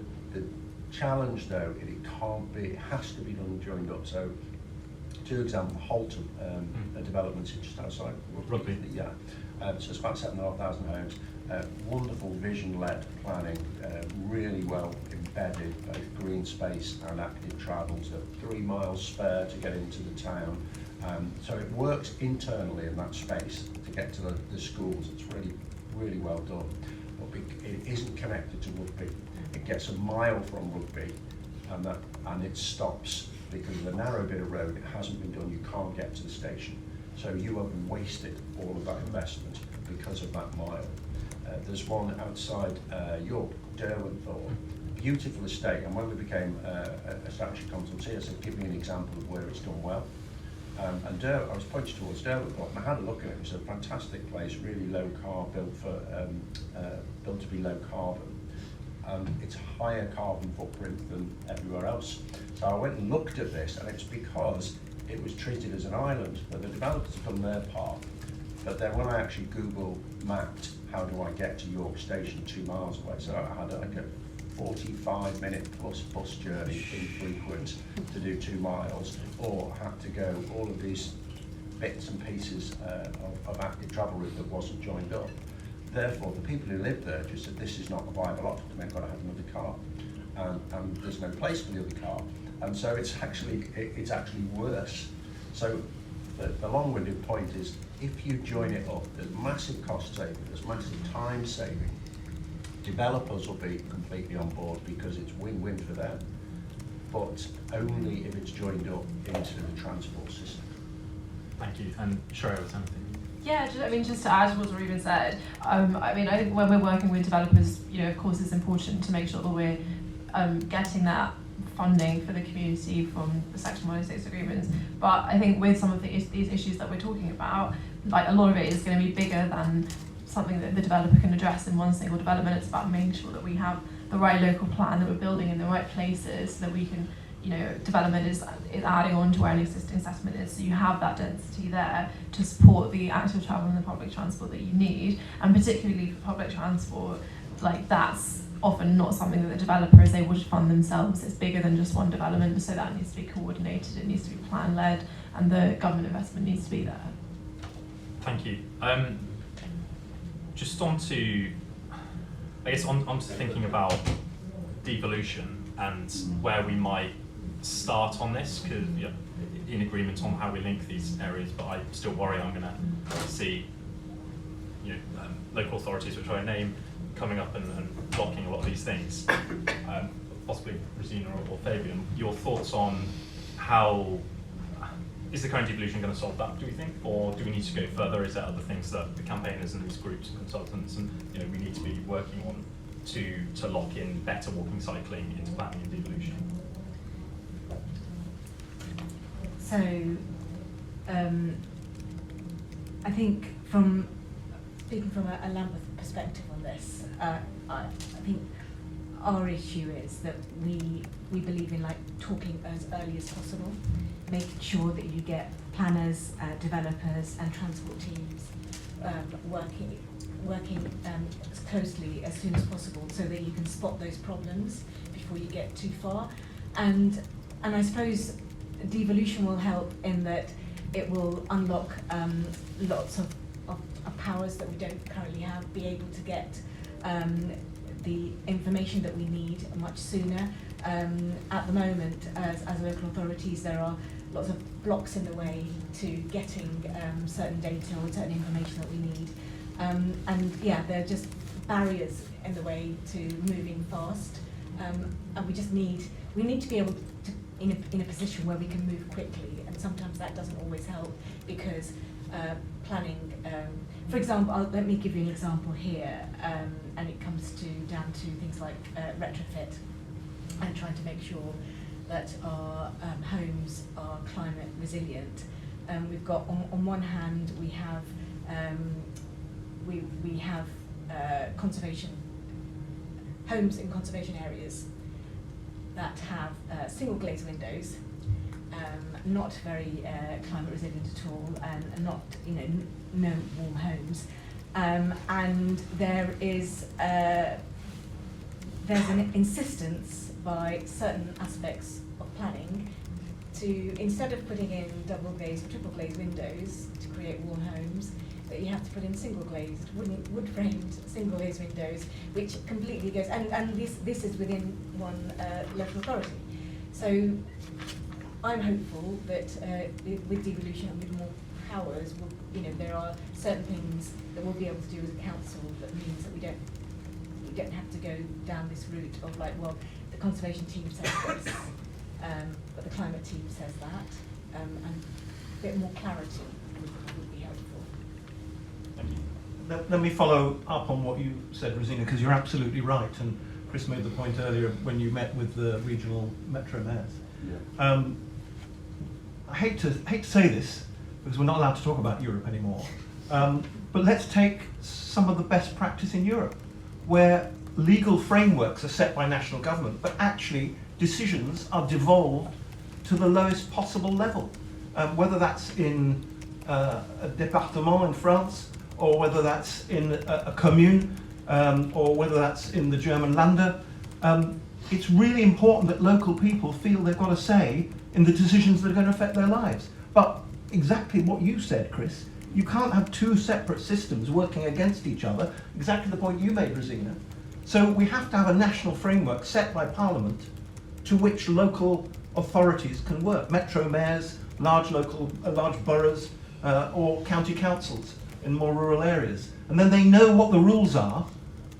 [SPEAKER 4] challenge though, it has to be done joined up. So 2 examples, Holt, a development just outside
[SPEAKER 1] Rugby.
[SPEAKER 4] Yeah. So it's about 7,500 homes. Wonderful vision-led planning, really well embedded, both green space and active travel, so 3 miles spare to get into the town. So it works internally in that space to get to the schools. It's really, really well done. But it isn't connected to Rugby. It gets a mile from Rugby and it stops because of the narrow bit of road. It hasn't been done. You can't get to the station. So you have wasted all of that investment because of that mile. There's one outside York, Derwentthorpe, beautiful estate, and when we became a statutory consultee, I said, give me an example of where it's done well. And I was pointed towards Derwentthorpe, and I had a look at it. It was a fantastic place, really low carb, built to be low carbon. It's a higher carbon footprint than everywhere else. So I went and looked at this, and it's because it was treated as an island, but the developers have done their part. But then when I actually Google mapped, how do I get to York Station 2 miles away? So I had like a 45-minute plus bus journey, infrequent, to do 2 miles, or had to go all of these bits and pieces of active travel route that wasn't joined up. Therefore, the people who lived there just said, this is not a viable option, they've got to have another car. And there's no place for the other car. And so it's actually worse. So the long-winded point is, if you join it up, there's massive cost saving, there's massive time saving. Developers will be completely on board because it's win-win for them, but only if it's joined up into the transport system.
[SPEAKER 1] Thank you. And Shreya, was anything?
[SPEAKER 5] Yeah, just to add to what's already been said, I think when we're working with developers, of course it's important to make sure that we're getting that funding for the community from the Section 106 agreements. But I think with some of these issues that we're talking about, like a lot of it is going to be bigger than something that the developer can address in one single development. It's about making sure that we have the right local plan, that we're building in the right places, so that we can, development is adding on to where an existing settlement is, so you have that density there to support the active travel and the public transport that you need. And particularly for public transport, like that's often not something that the developer is able to fund themselves. It's bigger than just one development, so that needs to be coordinated, it needs to be plan-led, and the government investment needs to be there.
[SPEAKER 1] Thank you. Just onto thinking about devolution and where we might start on this, because in agreement on how we link these areas, but I still worry I'm going to see local authorities, which I name, coming up and blocking a lot of these things. Possibly Rezina or Fabian, your thoughts on how is the current devolution going to solve that, do we think, or do we need to go further? Is there other things that the campaigners and these groups and consultants and we need to be working on to lock in better walking, cycling into planning and devolution?
[SPEAKER 3] So I think from speaking from a Lambeth perspective on this, I think our issue is that we believe in like talking as early as possible, making sure that you get planners, developers and transport teams working as closely as soon as possible so that you can spot those problems before you get too far. And I suppose devolution will help in that it will unlock lots of powers that we don't currently have, be able to get the information that we need much sooner. At the moment, as local authorities, there are lots of blocks in the way to getting certain data or certain information that we need. And yeah, there are just barriers in the way to moving fast. And we need to be able to, in a position where we can move quickly, and sometimes that doesn't always help because planning, for example, let me give you an example here, and it comes down to things like retrofit and trying to make sure that our homes are climate resilient. We've got on one hand we have conservation homes in conservation areas that have single glazed windows, not very climate resilient at all, and not, no warm homes, and there's an insistence by certain aspects of planning to, instead of putting in double glazed or triple glazed windows to create warm homes, that you have to put in single glazed, wood framed single glazed windows, which completely goes, and this is within one local authority. So I'm hopeful that with devolution and with more powers, there are certain things that we'll be able to do as a council that means that we don't have to go down this route of like, well, the conservation team says this, but the climate team says that, and a bit more clarity would be helpful.
[SPEAKER 1] Thank you.
[SPEAKER 6] Let me follow up on what you said, Rezina, because you're absolutely right, and Chris made the point earlier when you met with the regional metro mayors.
[SPEAKER 4] Yeah.
[SPEAKER 6] I hate to say this because we're not allowed to talk about Europe anymore, but let's take some of the best practice in Europe, where legal frameworks are set by national government, but actually decisions are devolved to the lowest possible level, whether that's in a département in France, or whether that's in a commune, or whether that's in the German Länder. It's really important that local people feel they've got a say in the decisions that are going to affect their lives. But exactly what you said, Chris, you can't have two separate systems working against each other, exactly the point you made, Rezina. So we have to have a national framework set by Parliament to which local authorities can work. Metro mayors, large boroughs, or county councils in more rural areas. And then they know what the rules are,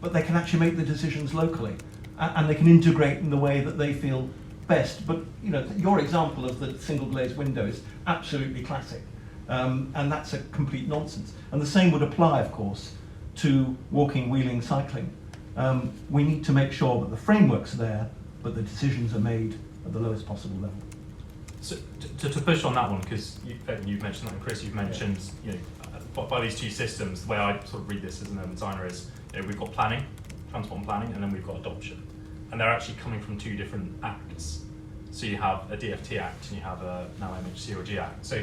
[SPEAKER 6] but they can actually make the decisions locally. And they can integrate in the way that they feel best. But your example of the single glazed window is absolutely classic. And that's a complete nonsense. And the same would apply, of course, to walking, wheeling, cycling. We need to make sure that the framework's there, but the decisions are made at the lowest possible level.
[SPEAKER 1] So to push on that one, because you've mentioned that, and Chris, you've mentioned, by these two systems, the way I sort of read this as an urban designer is, we've got planning, transport and planning, and then we've got adoption. And they're actually coming from two different acts. So you have a DFT Act and you have a now MHCLG Act. So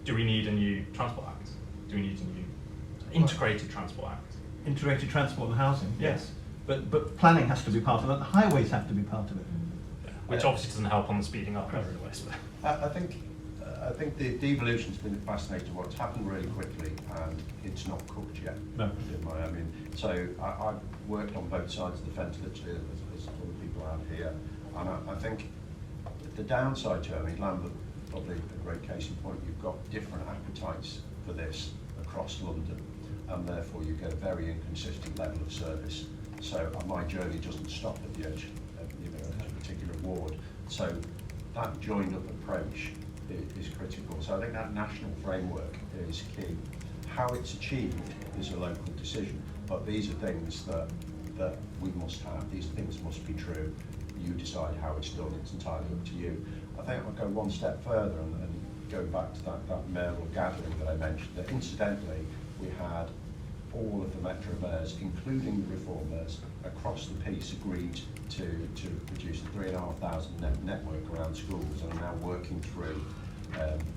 [SPEAKER 1] do we need a new Transport Act? Do we need a new Integrated Transport Act?
[SPEAKER 6] Integrated transport and housing, yes. But planning has to be part of it, the highways have to be part of it.
[SPEAKER 1] Yeah. Which obviously doesn't help on the speeding up over the West.
[SPEAKER 4] I think the devolution's been a fascinating one. It's happened really quickly and it's not cooked yet.
[SPEAKER 6] No.
[SPEAKER 4] So I've worked on both sides of the fence, literally, as all the people out here. And I think the downside to it, Lambeth, probably a great case in point, you've got different appetites for this across London, and therefore you get a very inconsistent level of service. So my journey doesn't stop at the edge of a particular ward. So that joined up approach is critical. So I think that national framework is key. How it's achieved is a local decision, but these are things that we must have. These things must be true. You decide how it's done, it's entirely up to you. I think I'll go one step further and go back to that mayoral gathering that I mentioned, that incidentally we had all of the Metro mayors, including the Reform mayors, across the piece agreed to produce a 3,500 network around schools, and are now working through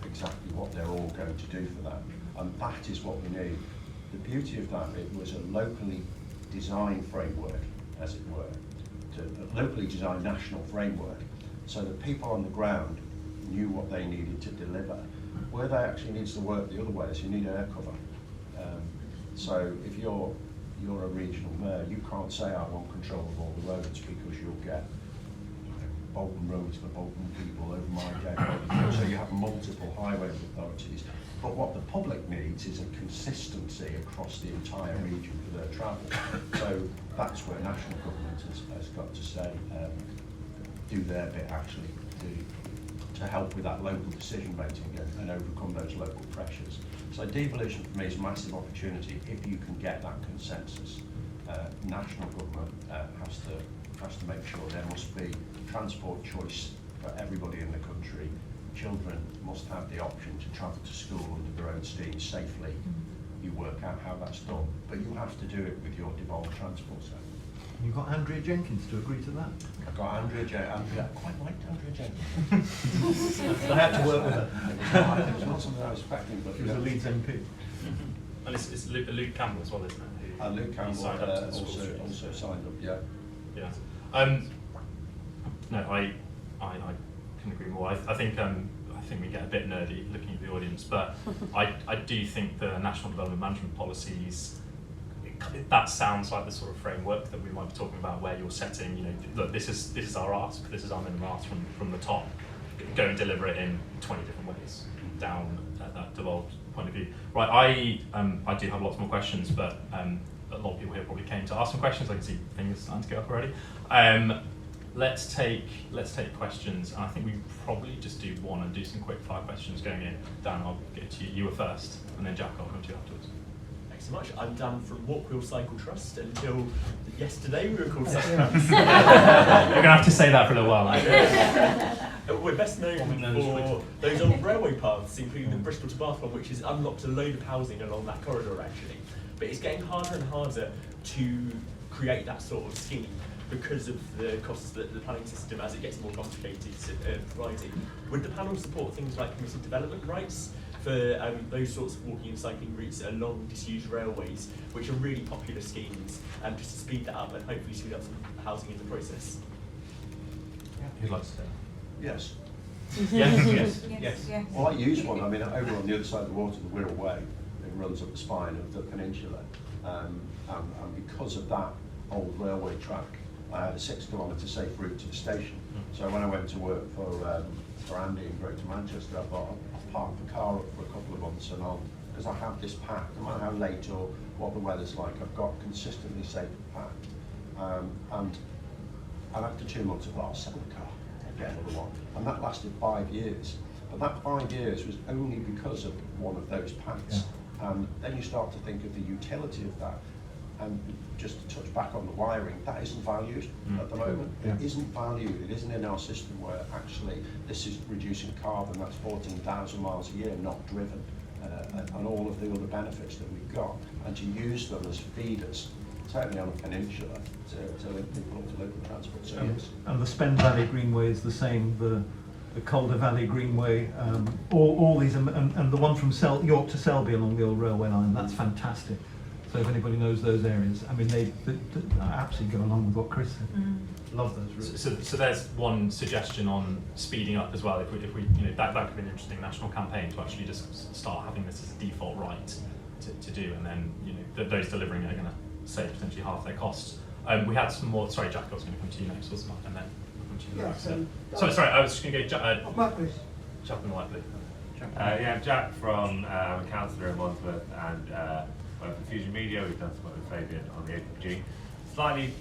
[SPEAKER 4] exactly what they're all going to do for that. And that is what we need. The beauty of that, it was a locally designed framework, as it were, a locally designed national framework, so that people on the ground knew what they needed to deliver. Where they actually needs to work the other way is you need air cover. So if you're a regional mayor, you can't say I want control of all the roads, because you'll get Bolton roads for Bolton people over my dead. So you have multiple highway authorities. But what the public needs is a consistency across the entire region for their travel. So that's where national government has got to say, do their bit actually to help with that local decision making and overcome those local pressures. So devolution for me is a massive opportunity if you can get that consensus. National government has to make sure there must be transport choice for everybody in the country. Children must have the option to travel to school under their own steam safely. You work out how that's done, but you have to do it with your devolved transport sector.
[SPEAKER 6] You've got Andrea Jenkins to agree to that.
[SPEAKER 4] I've got Andrea, I quite liked Andrea Jenkins.
[SPEAKER 6] I had to work with her.
[SPEAKER 4] It was not something I was expecting, but
[SPEAKER 6] She was a Leeds MP.
[SPEAKER 1] And it's Luke Campbell as well, isn't it?
[SPEAKER 4] Luke Campbell
[SPEAKER 1] signed up to the school streets.
[SPEAKER 4] also signed up, yeah.
[SPEAKER 1] Yeah. No, I couldn't agree more. I think we get a bit nerdy looking at the audience, but I do think the national development management policies, that sounds like the sort of framework that we might be talking about, where you're setting, you know, look, this is our ask, this is our minimum ask from the top. Go and deliver it in 20 different ways down at that devolved point of view. Right, I do have lots more questions, but a lot of people here probably came to ask some questions. I can see fingers starting to go up already. Let's take questions, and I think we probably just do one and do some quick fire questions going in. Dan, I'll get to you. You were first, and then Jack, I'll come to you afterwards.
[SPEAKER 7] Thanks so much. I'm Dan from Walk Wheel Cycle Trust. Until yesterday, we were called Cycle Trust.
[SPEAKER 1] You're going to have to say that for a little while.
[SPEAKER 7] We're best known for those old railway paths, including the Bristol to Bath one, which has unlocked a load of housing along that corridor, actually. But it's getting harder and harder to create that sort of scheme, because of the costs that the planning system, as it gets more complicated, providing. Would the panel support things like permitted development rights for those sorts of walking and cycling routes along disused railways, which are really popular schemes, and just to speed that up and hopefully speed up some housing in the process?
[SPEAKER 1] Who'd like to say that?
[SPEAKER 4] Yes.
[SPEAKER 1] Yes.
[SPEAKER 4] Well, I use one. I mean, over on the other side of the water, the Wirral Way, it runs up the spine of the peninsula, and because of that old railway track, I had a 6 kilometre safe route to the station. So when I went to work for Andy in Greater Manchester, I thought I'll park the car up for a couple of months, and because I have this pack, no matter how late or what the weather's like, I've got consistently safe pack. And after 2 months, I thought I'll sell the car, I'll get another one. And that lasted 5 years. But that 5 years was only because of one of those packs. Yeah. And then you start to think of the utility of that. And just to touch back on the wiring, that isn't valued at the moment. Yeah. It isn't valued. It isn't in our system where actually this is reducing carbon. That's 14,000 miles a year not driven, and all of the other benefits that we've got, and to use them as feeders, certainly on a peninsula, to link people up to local transport service.
[SPEAKER 6] And the Spen Valley Greenway is the same. The Calder Valley Greenway, all these, and the one from York to Selby along the old railway line. That's fantastic. So if anybody knows those areas, I mean, they absolutely go along with what Chris said. Love those routes.
[SPEAKER 1] So there's one suggestion on speeding up as well. If we you know, that could be an interesting national campaign to actually just start having this as a default right to do, and then you know those delivering it are going to save potentially half their costs. We had some more. Sorry, Jack, I was going to come to you next, wasn't I? And then I'll come to you next. Sorry, I was just going to go.
[SPEAKER 2] Mark, please.
[SPEAKER 1] Jack in the white blue.
[SPEAKER 8] Yeah, Jack from a councillor in Wandsworth and work for Fusion Media. We've done some work with Fabian on the APG. Slightly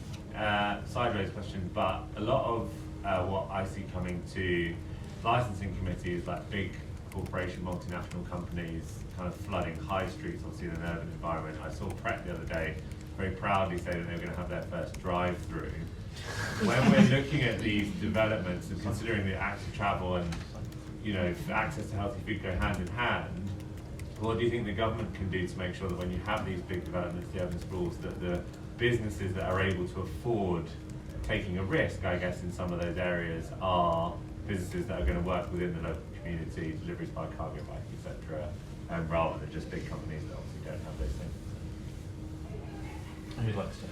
[SPEAKER 8] sideways question, but a lot of what I see coming to licensing committees, like big corporation, multinational companies, kind of flooding high streets, obviously in an urban environment. I saw Pret the other day very proudly say that they were going to have their first drive-through. When we're looking at these developments and considering the active travel and, you know, access to healthy food go hand in hand, what do you think the government can do to make sure that when you have these big developments, the urban sprawls, that the businesses that are able to afford taking a risk, I guess, in some of those areas are businesses that are going to work within the local community, deliveries by cargo bike, etc., rather than just big companies that obviously don't have those things?
[SPEAKER 1] Who'd like to say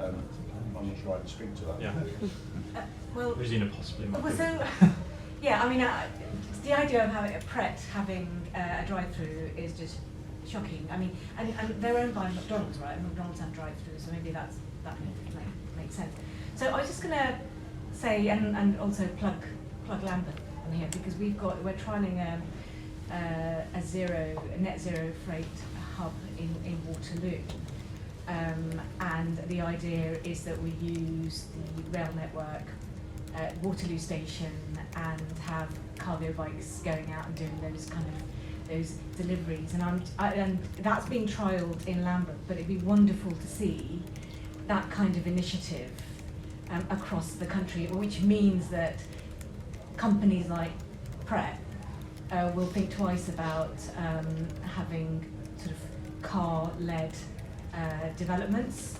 [SPEAKER 4] I'm not sure I can speak to that.
[SPEAKER 1] that? Yeah.
[SPEAKER 3] Well,
[SPEAKER 1] Rezina possibly might
[SPEAKER 3] well,
[SPEAKER 1] be.
[SPEAKER 3] so yeah, I mean, the idea of having a Pret having a drive-through is just shocking. I mean, and they're owned by McDonald's, right? McDonald's have drive-throughs, so maybe that makes sense. So I was just going to say, and also plug Lambeth on here, because we're trialling a net zero freight hub in Waterloo. And the idea is that we use the rail network at Waterloo Station and have cargo bikes going out and doing those deliveries. And that's being trialled in Lambeth, but it'd be wonderful to see that kind of initiative across the country, which means that companies like Pret will think twice about having sort of car-led developments,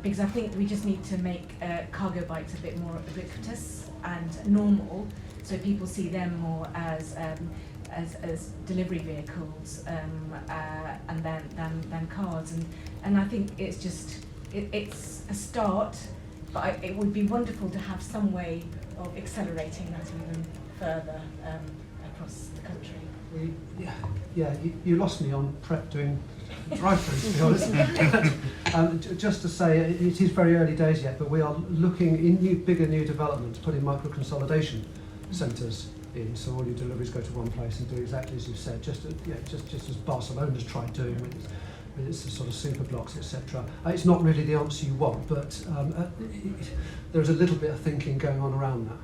[SPEAKER 3] because I think we just need to make cargo bikes a bit more ubiquitous and normal, so people see them more as delivery vehicles and than cars. And I think it's just it's a start, but it would be wonderful to have some way of accelerating that even further across the country.
[SPEAKER 2] You lost me on Pret doing drive-throughs, to be honest. Just to say, it is very early days yet, but we are looking in bigger new developments, putting micro-consolidation centres in, so all your deliveries go to one place and do exactly as you said, just as Barcelona's tried doing with its sort of super blocks, etc. It's not really the answer you want, but there's a little bit of thinking going on around that.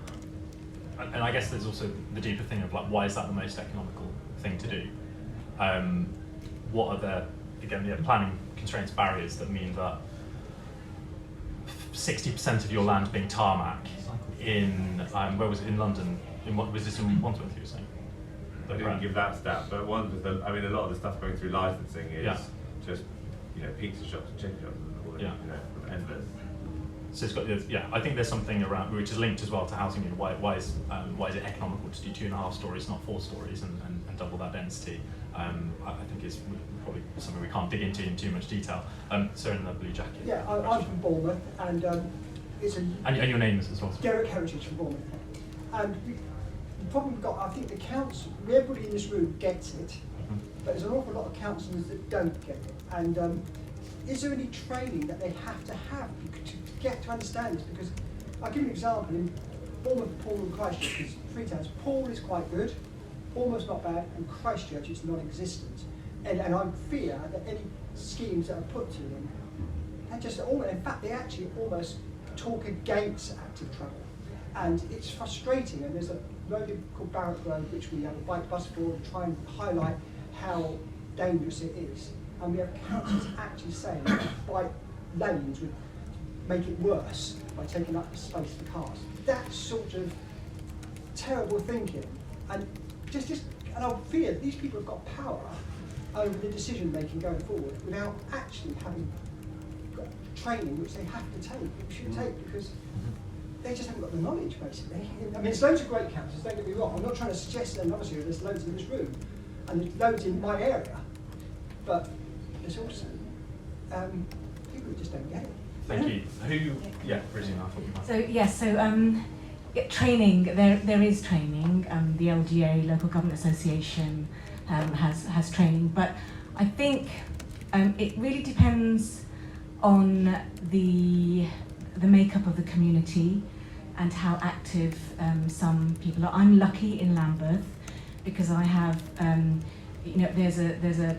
[SPEAKER 1] And I guess there's also the deeper thing of like, why is that the most economical thing to do? What are the planning constraints, barriers that mean that 60% of your land being tarmac in where was it, in London? Was this in Wandsworth you were saying?
[SPEAKER 8] I didn't give that stat, but one was a lot of the stuff going through licensing is just pizza shops and chicken shops and all that, endless.
[SPEAKER 1] So it's got I think there's something around which is linked as well to housing. Why is it economical to do 2.5 stories, not 4 stories, and double that density? I think is probably something we can't dig into in too much detail. Sir in the blue jacket.
[SPEAKER 9] Yeah, I'm from Bournemouth, and it's a.
[SPEAKER 1] And your name is as well.
[SPEAKER 9] Derek Heritage from Bournemouth, and the problem we've got, I think the council, everybody in this room gets it, but there's an awful lot of councillors that don't get it. And is there any training that they have to get to understand this? Because I'll give you an example. In Bournemouth, Paul and Christchurch, it's 3 towns. Paul is quite good, Bournemouth's not bad, and Christchurch is non-existent. And I fear that any schemes that are put to them, in fact, they actually almost talk against active travel. And it's frustrating, and there's a road called Barrack Road, which we have a bike bus for, to try and highlight how dangerous it is. And we have councils actually saying that bike lanes would make it worse by taking up the space for cars. That sort of terrible thinking. And and I fear that these people have got power over the decision making going forward without actually having got training which they have to take, should take, because they just haven't got the knowledge, basically. I mean, there's loads of great councils, don't get me wrong. I'm not trying to suggest that obviously there's loads in this room, and there's loads in my area, but there's also people who just don't get it.
[SPEAKER 1] Thank you. Rezina, I thought you might.
[SPEAKER 3] So yes, training. There is training. The LGA, Local Government Association, has training, but I think it really depends on the makeup of the community and how active some people are. I'm lucky in Lambeth because I have, there's a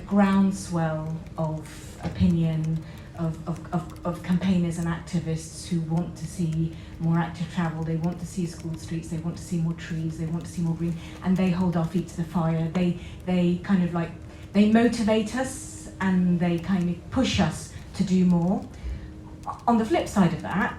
[SPEAKER 3] groundswell of opinion of campaigners and activists who want to see more active travel. They want to see school streets. They want to see more trees. They want to see more green, and they hold our feet to the fire. They kind of they motivate us and they kind of push us to do more. On the flip side of that,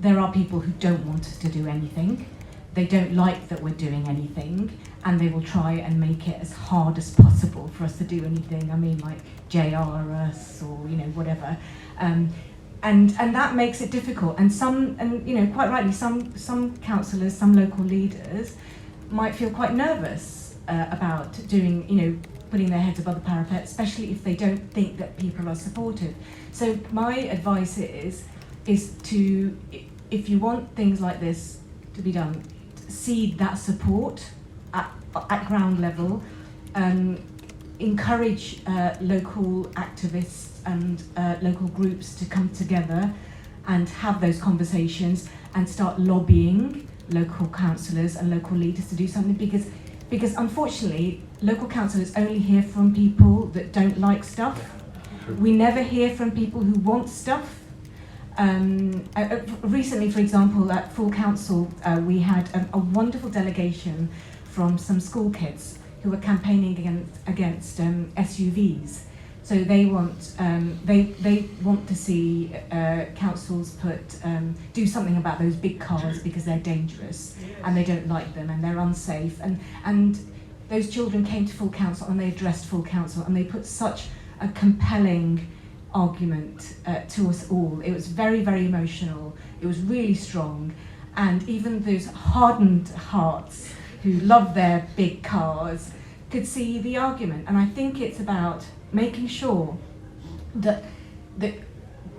[SPEAKER 3] there are people who don't want us to do anything. They don't like that we're doing anything, and they will try and make it as hard as possible for us to do anything. I mean, like JR us or whatever, and that makes it difficult. And quite rightly, some councillors, some local leaders might feel quite nervous about doing, putting their heads above the parapet, especially if they don't think that people are supportive. So my advice is to, if you want things like this to be done, seed that support at ground level, encourage local activists and local groups to come together and have those conversations and start lobbying local councillors and local leaders to do something, because unfortunately local councillors only hear from people that don't like stuff. We never hear from people who want stuff. Recently, for example, at full council, we had a wonderful delegation from some school kids who were campaigning against SUVs. So they want to see councils do something about those big cars because they're dangerous and they don't like them and they're unsafe. And those children came to full council and they addressed full council and they put such a compelling argument to us all. It was very, very emotional. It was really strong. And even those hardened hearts who love their big cars could see the argument. And I think it's about making sure that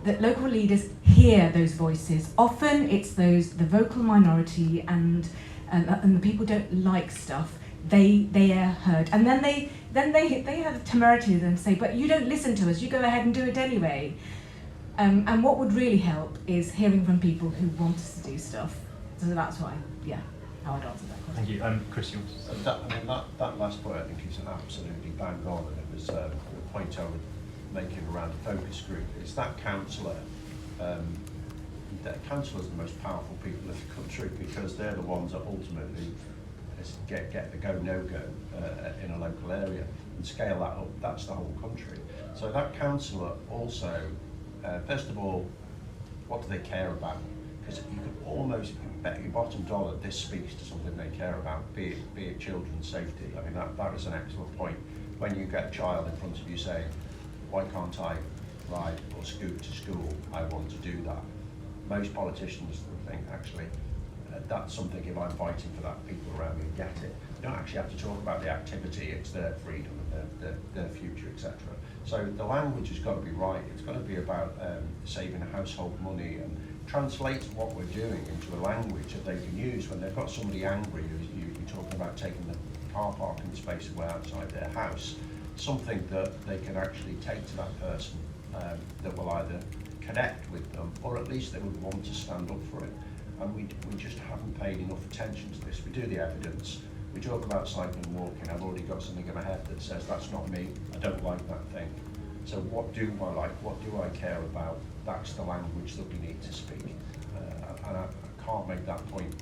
[SPEAKER 3] local leaders hear those voices. Often it's the vocal minority and the people who don't like stuff. They are heard, and then they have the temerity to say, but you don't listen to us, you go ahead and do it anyway. And what would really help is hearing from people who want us to do stuff. So that's why, how I'd answer that question.
[SPEAKER 1] Thank you. Chris, you want to
[SPEAKER 4] That last point I think is absolutely bang on, and it was the point I was making around the focus group. It's that councillor. Councillors are the most powerful people in the country because they're the ones that ultimately get the go-no-go in a local area and scale that up. That's the whole country. So that councillor also, first of all, what do they care about? Because you could almost bet your bottom dollar this speaks to something they care about, be it children's safety. I mean, that is an excellent point. When you get a child in front of you saying, why can't I ride or scoot to school? I want to do that. Most politicians would think, actually, that's something, if I'm fighting for that, people around me get it. You don't actually have to talk about the activity, it's their freedom, their future, etc. So the language has got to be right. It's got to be about saving household money and translate what we're doing into a language that they can use when they've got somebody angry. You're talking about taking the car parking space away outside their house. Something that they can actually take to that person that will either connect with them or at least they would want to stand up for it. And we just haven't paid enough attention to this. We do the evidence, we talk about cycling and walking. I've already got something in my head that says that's not me, I don't like that thing. So what do I like, what do I care about? That's the language that we need to speak. And I can't make that point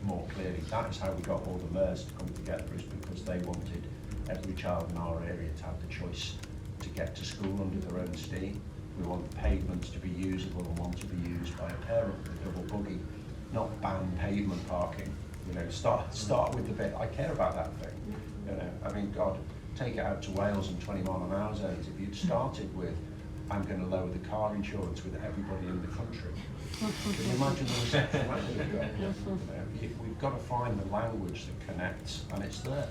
[SPEAKER 4] more clearly. That is how we got all the mayors to come together, is because they wanted every child in our area to have the choice to get to school under their own steam. We want pavements to be usable and want to be used by a parent with a double buggy. Not ban pavement parking. Start with the bit I care about that thing. I mean, God, take it out to Wales and 20 mile an hour zones. If you'd started with, I'm going to lower the car insurance with everybody in the country. Can you imagine the reception that would have got? We've got to find the language that connects, and it's there.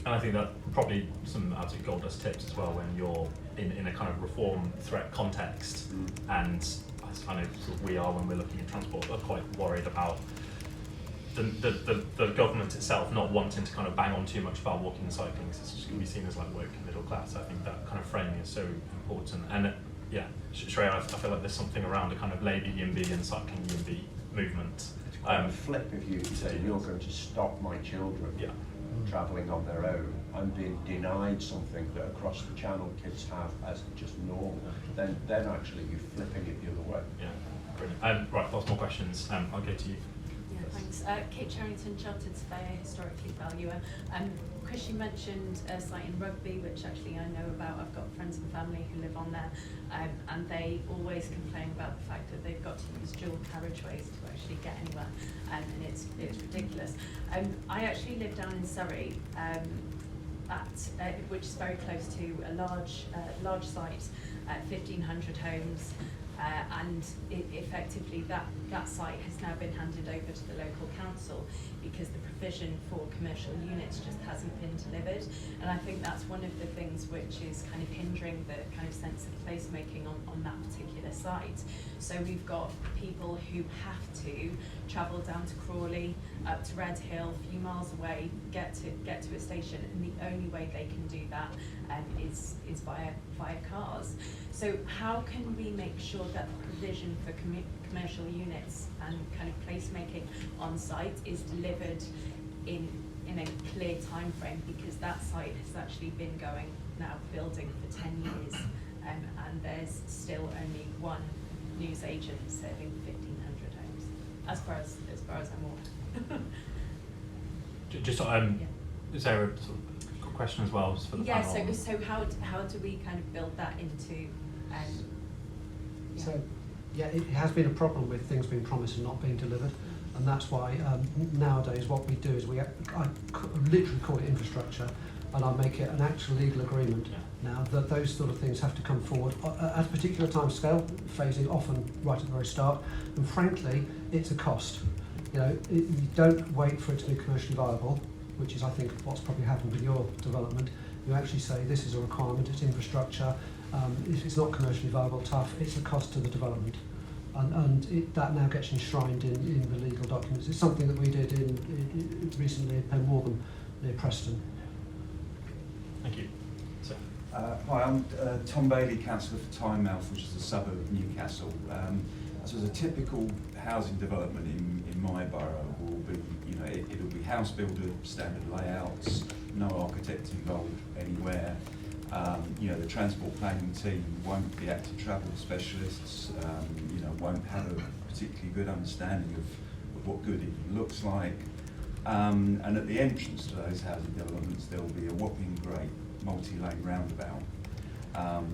[SPEAKER 1] And I think that probably some absolute gold dust tips as well when you're in a kind of reform threat context, and I know we are when we're looking at transport, we're quite worried about the government itself not wanting to kind of bang on too much about walking and cycling, because it's just going to be seen as like working middle class. I think that kind of framing is so important. And Shreya, I feel like there's something around a kind of Labour YIMBY and cycling YIMBY movement.
[SPEAKER 4] It's quite a flip if you say you're going to stop my children travelling on their own. I'm being denied something that across the channel kids have as just normal. Then actually you're flipping it the other way.
[SPEAKER 1] Yeah, brilliant. Right, lots more questions. I'll go to you.
[SPEAKER 10] Yeah, thanks. Kate Charrington, Chartered Surveyor, Historically Valuer. Chris, you mentioned a site in Rugby, which actually I know about. I've got friends and family who live on there, and they always complain about the fact that they've got to use dual carriageways to actually get anywhere, and it's ridiculous. I actually live down in Surrey, which is very close to a large site, 1,500 homes. And effectively that site has now been handed over to the local council because the provision for commercial units just hasn't been delivered. And I think that's one of the things which is kind of hindering the kind of sense of placemaking on that particular site. So we've got people who have to travel down to Crawley, up to Red Hill, a few miles away, get to a station, and the only way they can do that is via cars. So how can we make sure that the provision for commercial units and kind of placemaking on site is delivered in a clear time frame, because that site has actually been building for 10 years, and there's still only one news agent serving 1,500 homes, as far as I'm aware.
[SPEAKER 1] Just is there a sort of question as well for the panel?
[SPEAKER 10] So how do we kind of build that into?
[SPEAKER 2] So, yeah, it has been a problem with things being promised and not being delivered, and that's why nowadays what we do is I literally call it infrastructure, and I make it an actual legal agreement now that those sort of things have to come forward at a particular time scale, phasing often right at the very start, and frankly, it's a cost. You know, you don't wait for it to be commercially viable, which is, I think, what's probably happened with your development. You actually say this is a requirement, it's infrastructure. If it's not commercially viable, tough, it's a cost to the development. And that now gets enshrined in the legal documents. It's something that we did recently in Penwortham near Preston.
[SPEAKER 1] Thank you. So.
[SPEAKER 11] Hi, I'm Tom Bailey, councillor for Tynemouth, which is a suburb of Newcastle. So as a typical housing development in my borough will be, it'll be house builder standard layouts, no architect involved anywhere. The transport planning team won't be active travel specialists, won't have a particularly good understanding of what good even looks like. And at the entrance to those housing developments, there will be a whopping great multi-lane roundabout,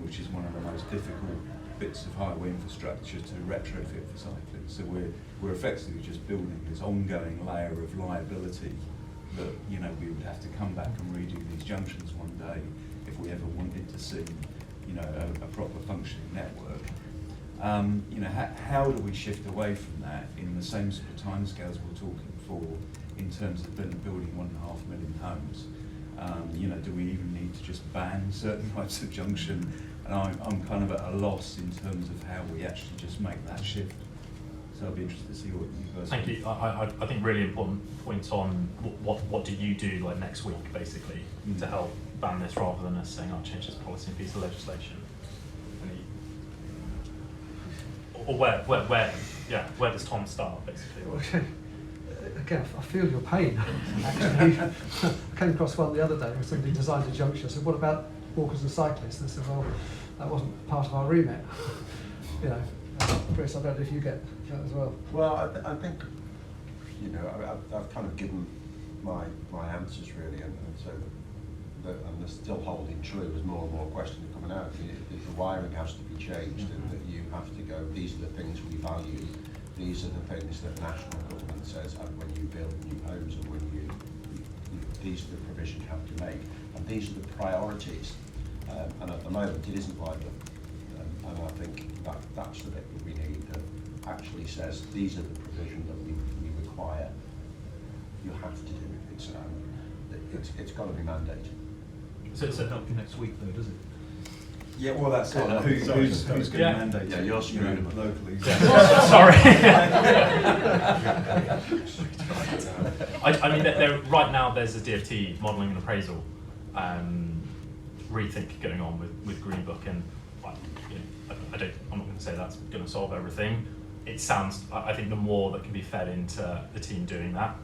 [SPEAKER 11] which is one of the most difficult bits of highway infrastructure to retrofit for cyclists. So we're effectively just building this ongoing layer of liability that we would have to come back and redo these junctions one day if we ever wanted to see a proper functioning network. How do we shift away from that in the same sort of timescales we're talking for in terms of building 1.5 million homes? Do we even need to just ban certain types of junction? And I'm kind of at a loss in terms of how we actually just make that shift. So I'd be interested to see what you guys
[SPEAKER 1] think. Thank you. I think really important point on what do you do like next week basically to help ban this rather than us saying I'll change this policy and piece of legislation. Or where does Tom start basically?
[SPEAKER 2] Again, I feel your pain, actually. I came across one the other day where somebody designed a junction. I said, what about walkers and cyclists? And they said, well, that wasn't part of our remit. Chris, I don't know if you get that as well.
[SPEAKER 4] Well, I think, I've kind of given my answers really, and so and they're still holding true as more and more questions are coming out. The wiring has to be changed, and that you have to go, these are the things we value. These are the things that national government says when you build new homes, and when these are the provisions you have to make, and these are the priorities. And at the moment, it isn't like that. And I think that's the bit that we need, that actually says these are the provisions that we require. You have to do it. It's got to be mandated.
[SPEAKER 6] So it's not next week, though, does it?
[SPEAKER 11] Yeah, well, that's it. Who's going to mandate it?
[SPEAKER 4] Yeah, you're screwed
[SPEAKER 11] locally.
[SPEAKER 1] Sorry. I mean, right now there's a DFT modelling and appraisal rethink going on with Green Book, and I'm not going to say that's going to solve everything. It sounds, I think the more that can be fed into the team doing that,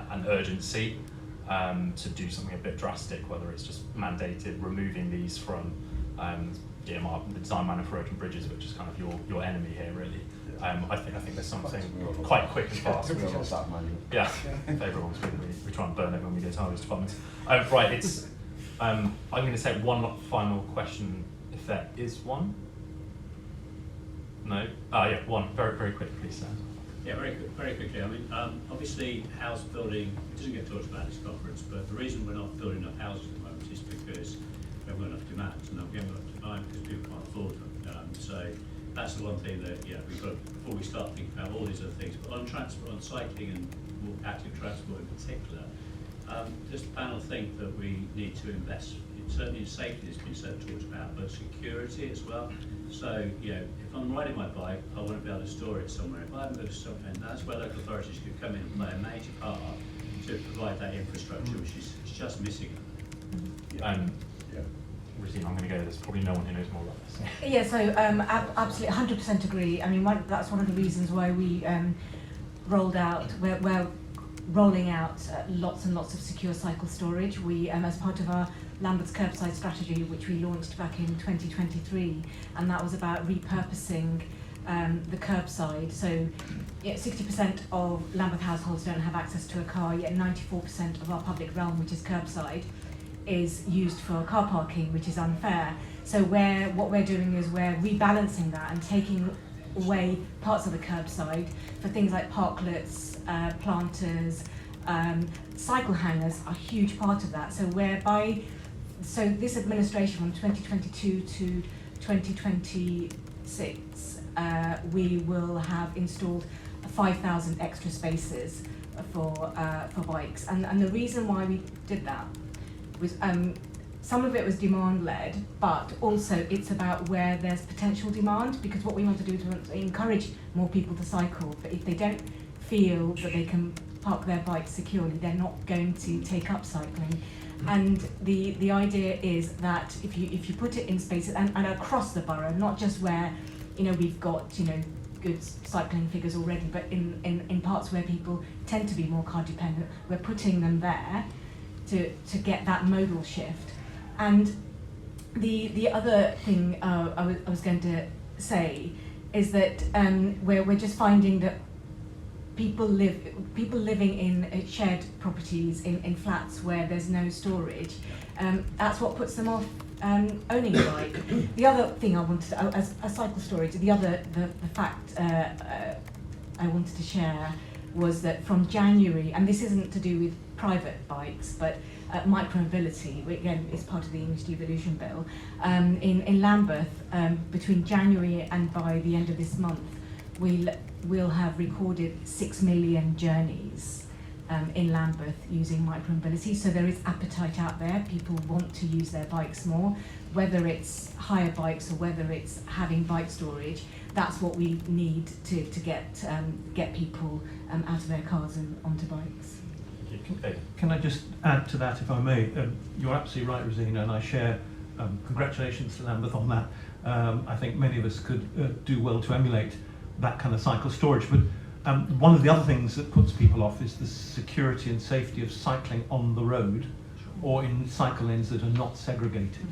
[SPEAKER 1] and urgency to do something a bit drastic, whether it's just mandated, removing these from DMR, the design manual for roads and bridges, which is kind of your enemy here, really. I think there's something quite quick and fast. Yeah, favourite ones we try and burn it when we go to those departments. Right, it's. I'm going to take one final question, if there is one. No? Yeah, one. Very, very quick, please, Sam.
[SPEAKER 12] Yeah, very quickly. I mean, obviously, house building doesn't get talked about at this conference, but the reason we're not building enough houses at the moment is because we haven't got enough demand, and not getting enough demand because people can't afford them. So that's the one thing that we've got before we start thinking about all these other things. But on transport, on cycling and active transport in particular, does the panel think that we need to invest certainly in safety has been so talked about, but security as well? So, if I'm riding my bike, I want to be able to store it somewhere. If I haven't got to store it, and that's where local authorities could come in and play a major part to provide that infrastructure, which is just missing.
[SPEAKER 1] Rezina, I'm going to go. There's probably no one who knows more about this.
[SPEAKER 3] Yeah, so absolutely 100% agree. I mean, that's one of the reasons why we rolled out, we're rolling out lots and lots of secure cycle storage. We, as part of our Lambeth's curbside strategy, which we launched back in 2023, and that was about repurposing the curbside. So 60% of Lambeth households don't have access to a car, yet 94% of our public realm, which is curbside, is used for car parking, which is unfair. So what we're doing is we're rebalancing that and taking away parts of the curbside for things like parklets, planters, cycle hangers are a huge part of that. So this administration from 2022 to 2026, we will have installed 5,000 extra spaces for bikes. And the reason why we did that was some of it was demand-led, but also it's about where there's potential demand, because what we want to do is we want to encourage more people to cycle, but if they don't feel that they can park their bikes securely, they're not going to take up cycling. And the idea is that if you put it in spaces and across the borough, not just where we've got good cycling figures already, but in parts where people tend to be more car dependent, we're putting them there to get that modal shift. And the other thing I was going to say is that we're just finding that people living in shared properties, in flats where there's no storage, that's what puts them off owning a bike. The other thing I wanted to, as a cycle storage, the fact I wanted to share was that from January, and this isn't to do with private bikes, but micromobility, which again is part of the English Devolution Bill, in Lambeth, between January and by the end of this month, we'll have recorded 6 million journeys in Lambeth using micromobility. So there is appetite out there. People want to use their bikes more, whether it's hire bikes or whether it's having bike storage. That's what we need to get people out of their cars and onto bikes.
[SPEAKER 6] Can I just add to that, if I may? You're absolutely right, Rezina, and I share congratulations to Lambeth on that. I think many of us could do well to emulate that kind of cycle storage. But one of the other things that puts people off is the security and safety of cycling on the road or in cycle lanes that are not segregated.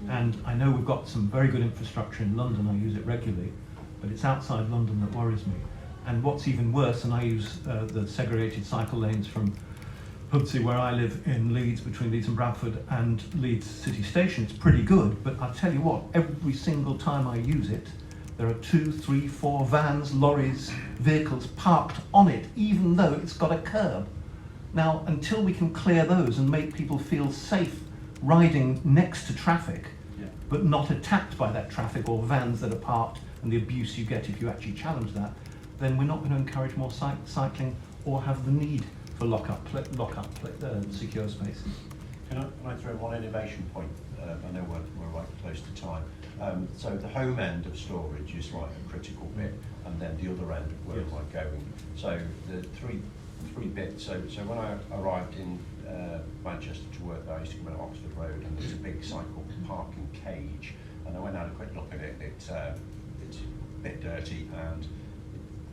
[SPEAKER 6] And I know we've got some very good infrastructure in London, I use it regularly, but it's outside London that worries me. And what's even worse, and I use the segregated cycle lanes from Housebuilding, where I live in Leeds, between Leeds and Bradford, and Leeds City Station. It's pretty good, but I'll tell you what, every single time I use it, there are 2, 3, 4 vans, lorries, vehicles parked on it, even though it's got a curb. Now, until we can clear those and make people feel safe riding next to traffic, but not attacked by that traffic or vans that are parked and the abuse you get if you actually challenge that, then we're not going to encourage more cycling or have the need for lock-up secure spaces.
[SPEAKER 4] Can I throw one innovation point? I know we're right close to time. So the home end of storage is right a critical bit, and then the other end, where am I going? So the three bits. So when I arrived in Manchester to work there, I used to come in Oxford Road, and there's a big cycle parking cage, and I went out a quick look at it. It's a bit dirty and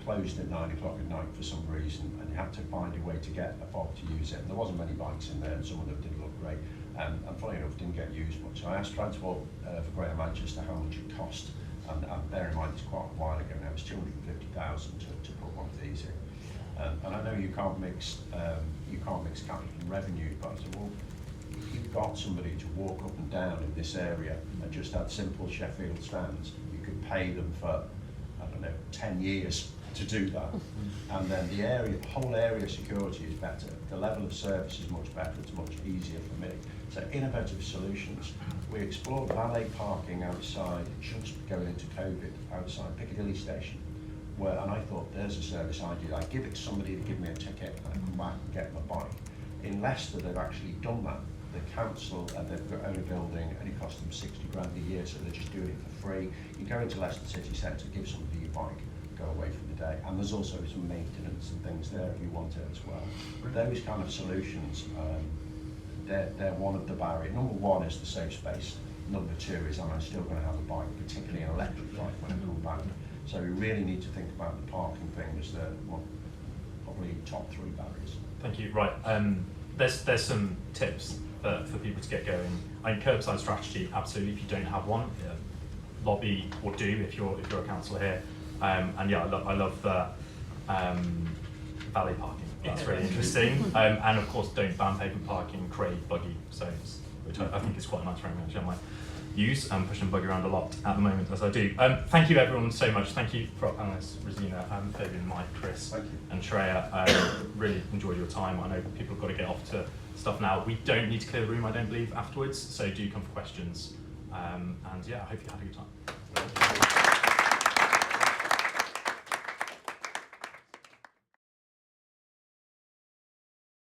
[SPEAKER 4] closed at 9 o'clock at night for some reason, and you had to find a way to get a fob to use it. And there wasn't many bikes in there, and some of them didn't look great. and funny enough didn't get used much. So I asked Transport for Greater Manchester how much it cost, and bear in mind it's quite a while ago now, it was 250,000 to put one of these in. And I know you can't mix capital and revenue, but I said, well, if you've got somebody to walk up and down in this area and just had simple Sheffield stands, you could pay them for, I don't know, 10 years to do that. And then the whole area security is better. The level of service is much better. It's much easier for me. So innovative solutions. We explored valet parking outside, just going into COVID, outside Piccadilly Station. And I thought, there's a service I did. I give it to somebody to give me a ticket and I come back and get my bike. In Leicester, they've actually done that. The council, they've got own a building and it costs them 60 grand a year, so they're just doing it for free. You go into Leicester City Centre, give somebody your bike, go away for the day. And there's also some maintenance and things there if you want it as well. Those kind of solutions, they're one of the barriers. Number one is the safe space. Number two is, am I still going to have a bike, particularly an electric bike when I come back? So we really need to think about the parking thing as the probably top 3 barriers.
[SPEAKER 1] Thank you. Right. There's some tips for people to get going. I mean, curbside strategy, absolutely. If you don't have one, lobby or do if you're a councillor here. And yeah, I love the valet parking. That's really interesting. And of course, don't ban pavement parking, create buggy zones, which I think is quite a nice framework. I might use and push and buggy around a lot at the moment as I do. Thank you everyone so much. Thank you for our panellists, Rezina, Fabian, Mike, Chris, and Shreya. Really enjoyed your time. I know people have got to get off to stuff now. We don't need to clear the room, I don't believe, afterwards, so do come for questions. And yeah, I hope you had a good time.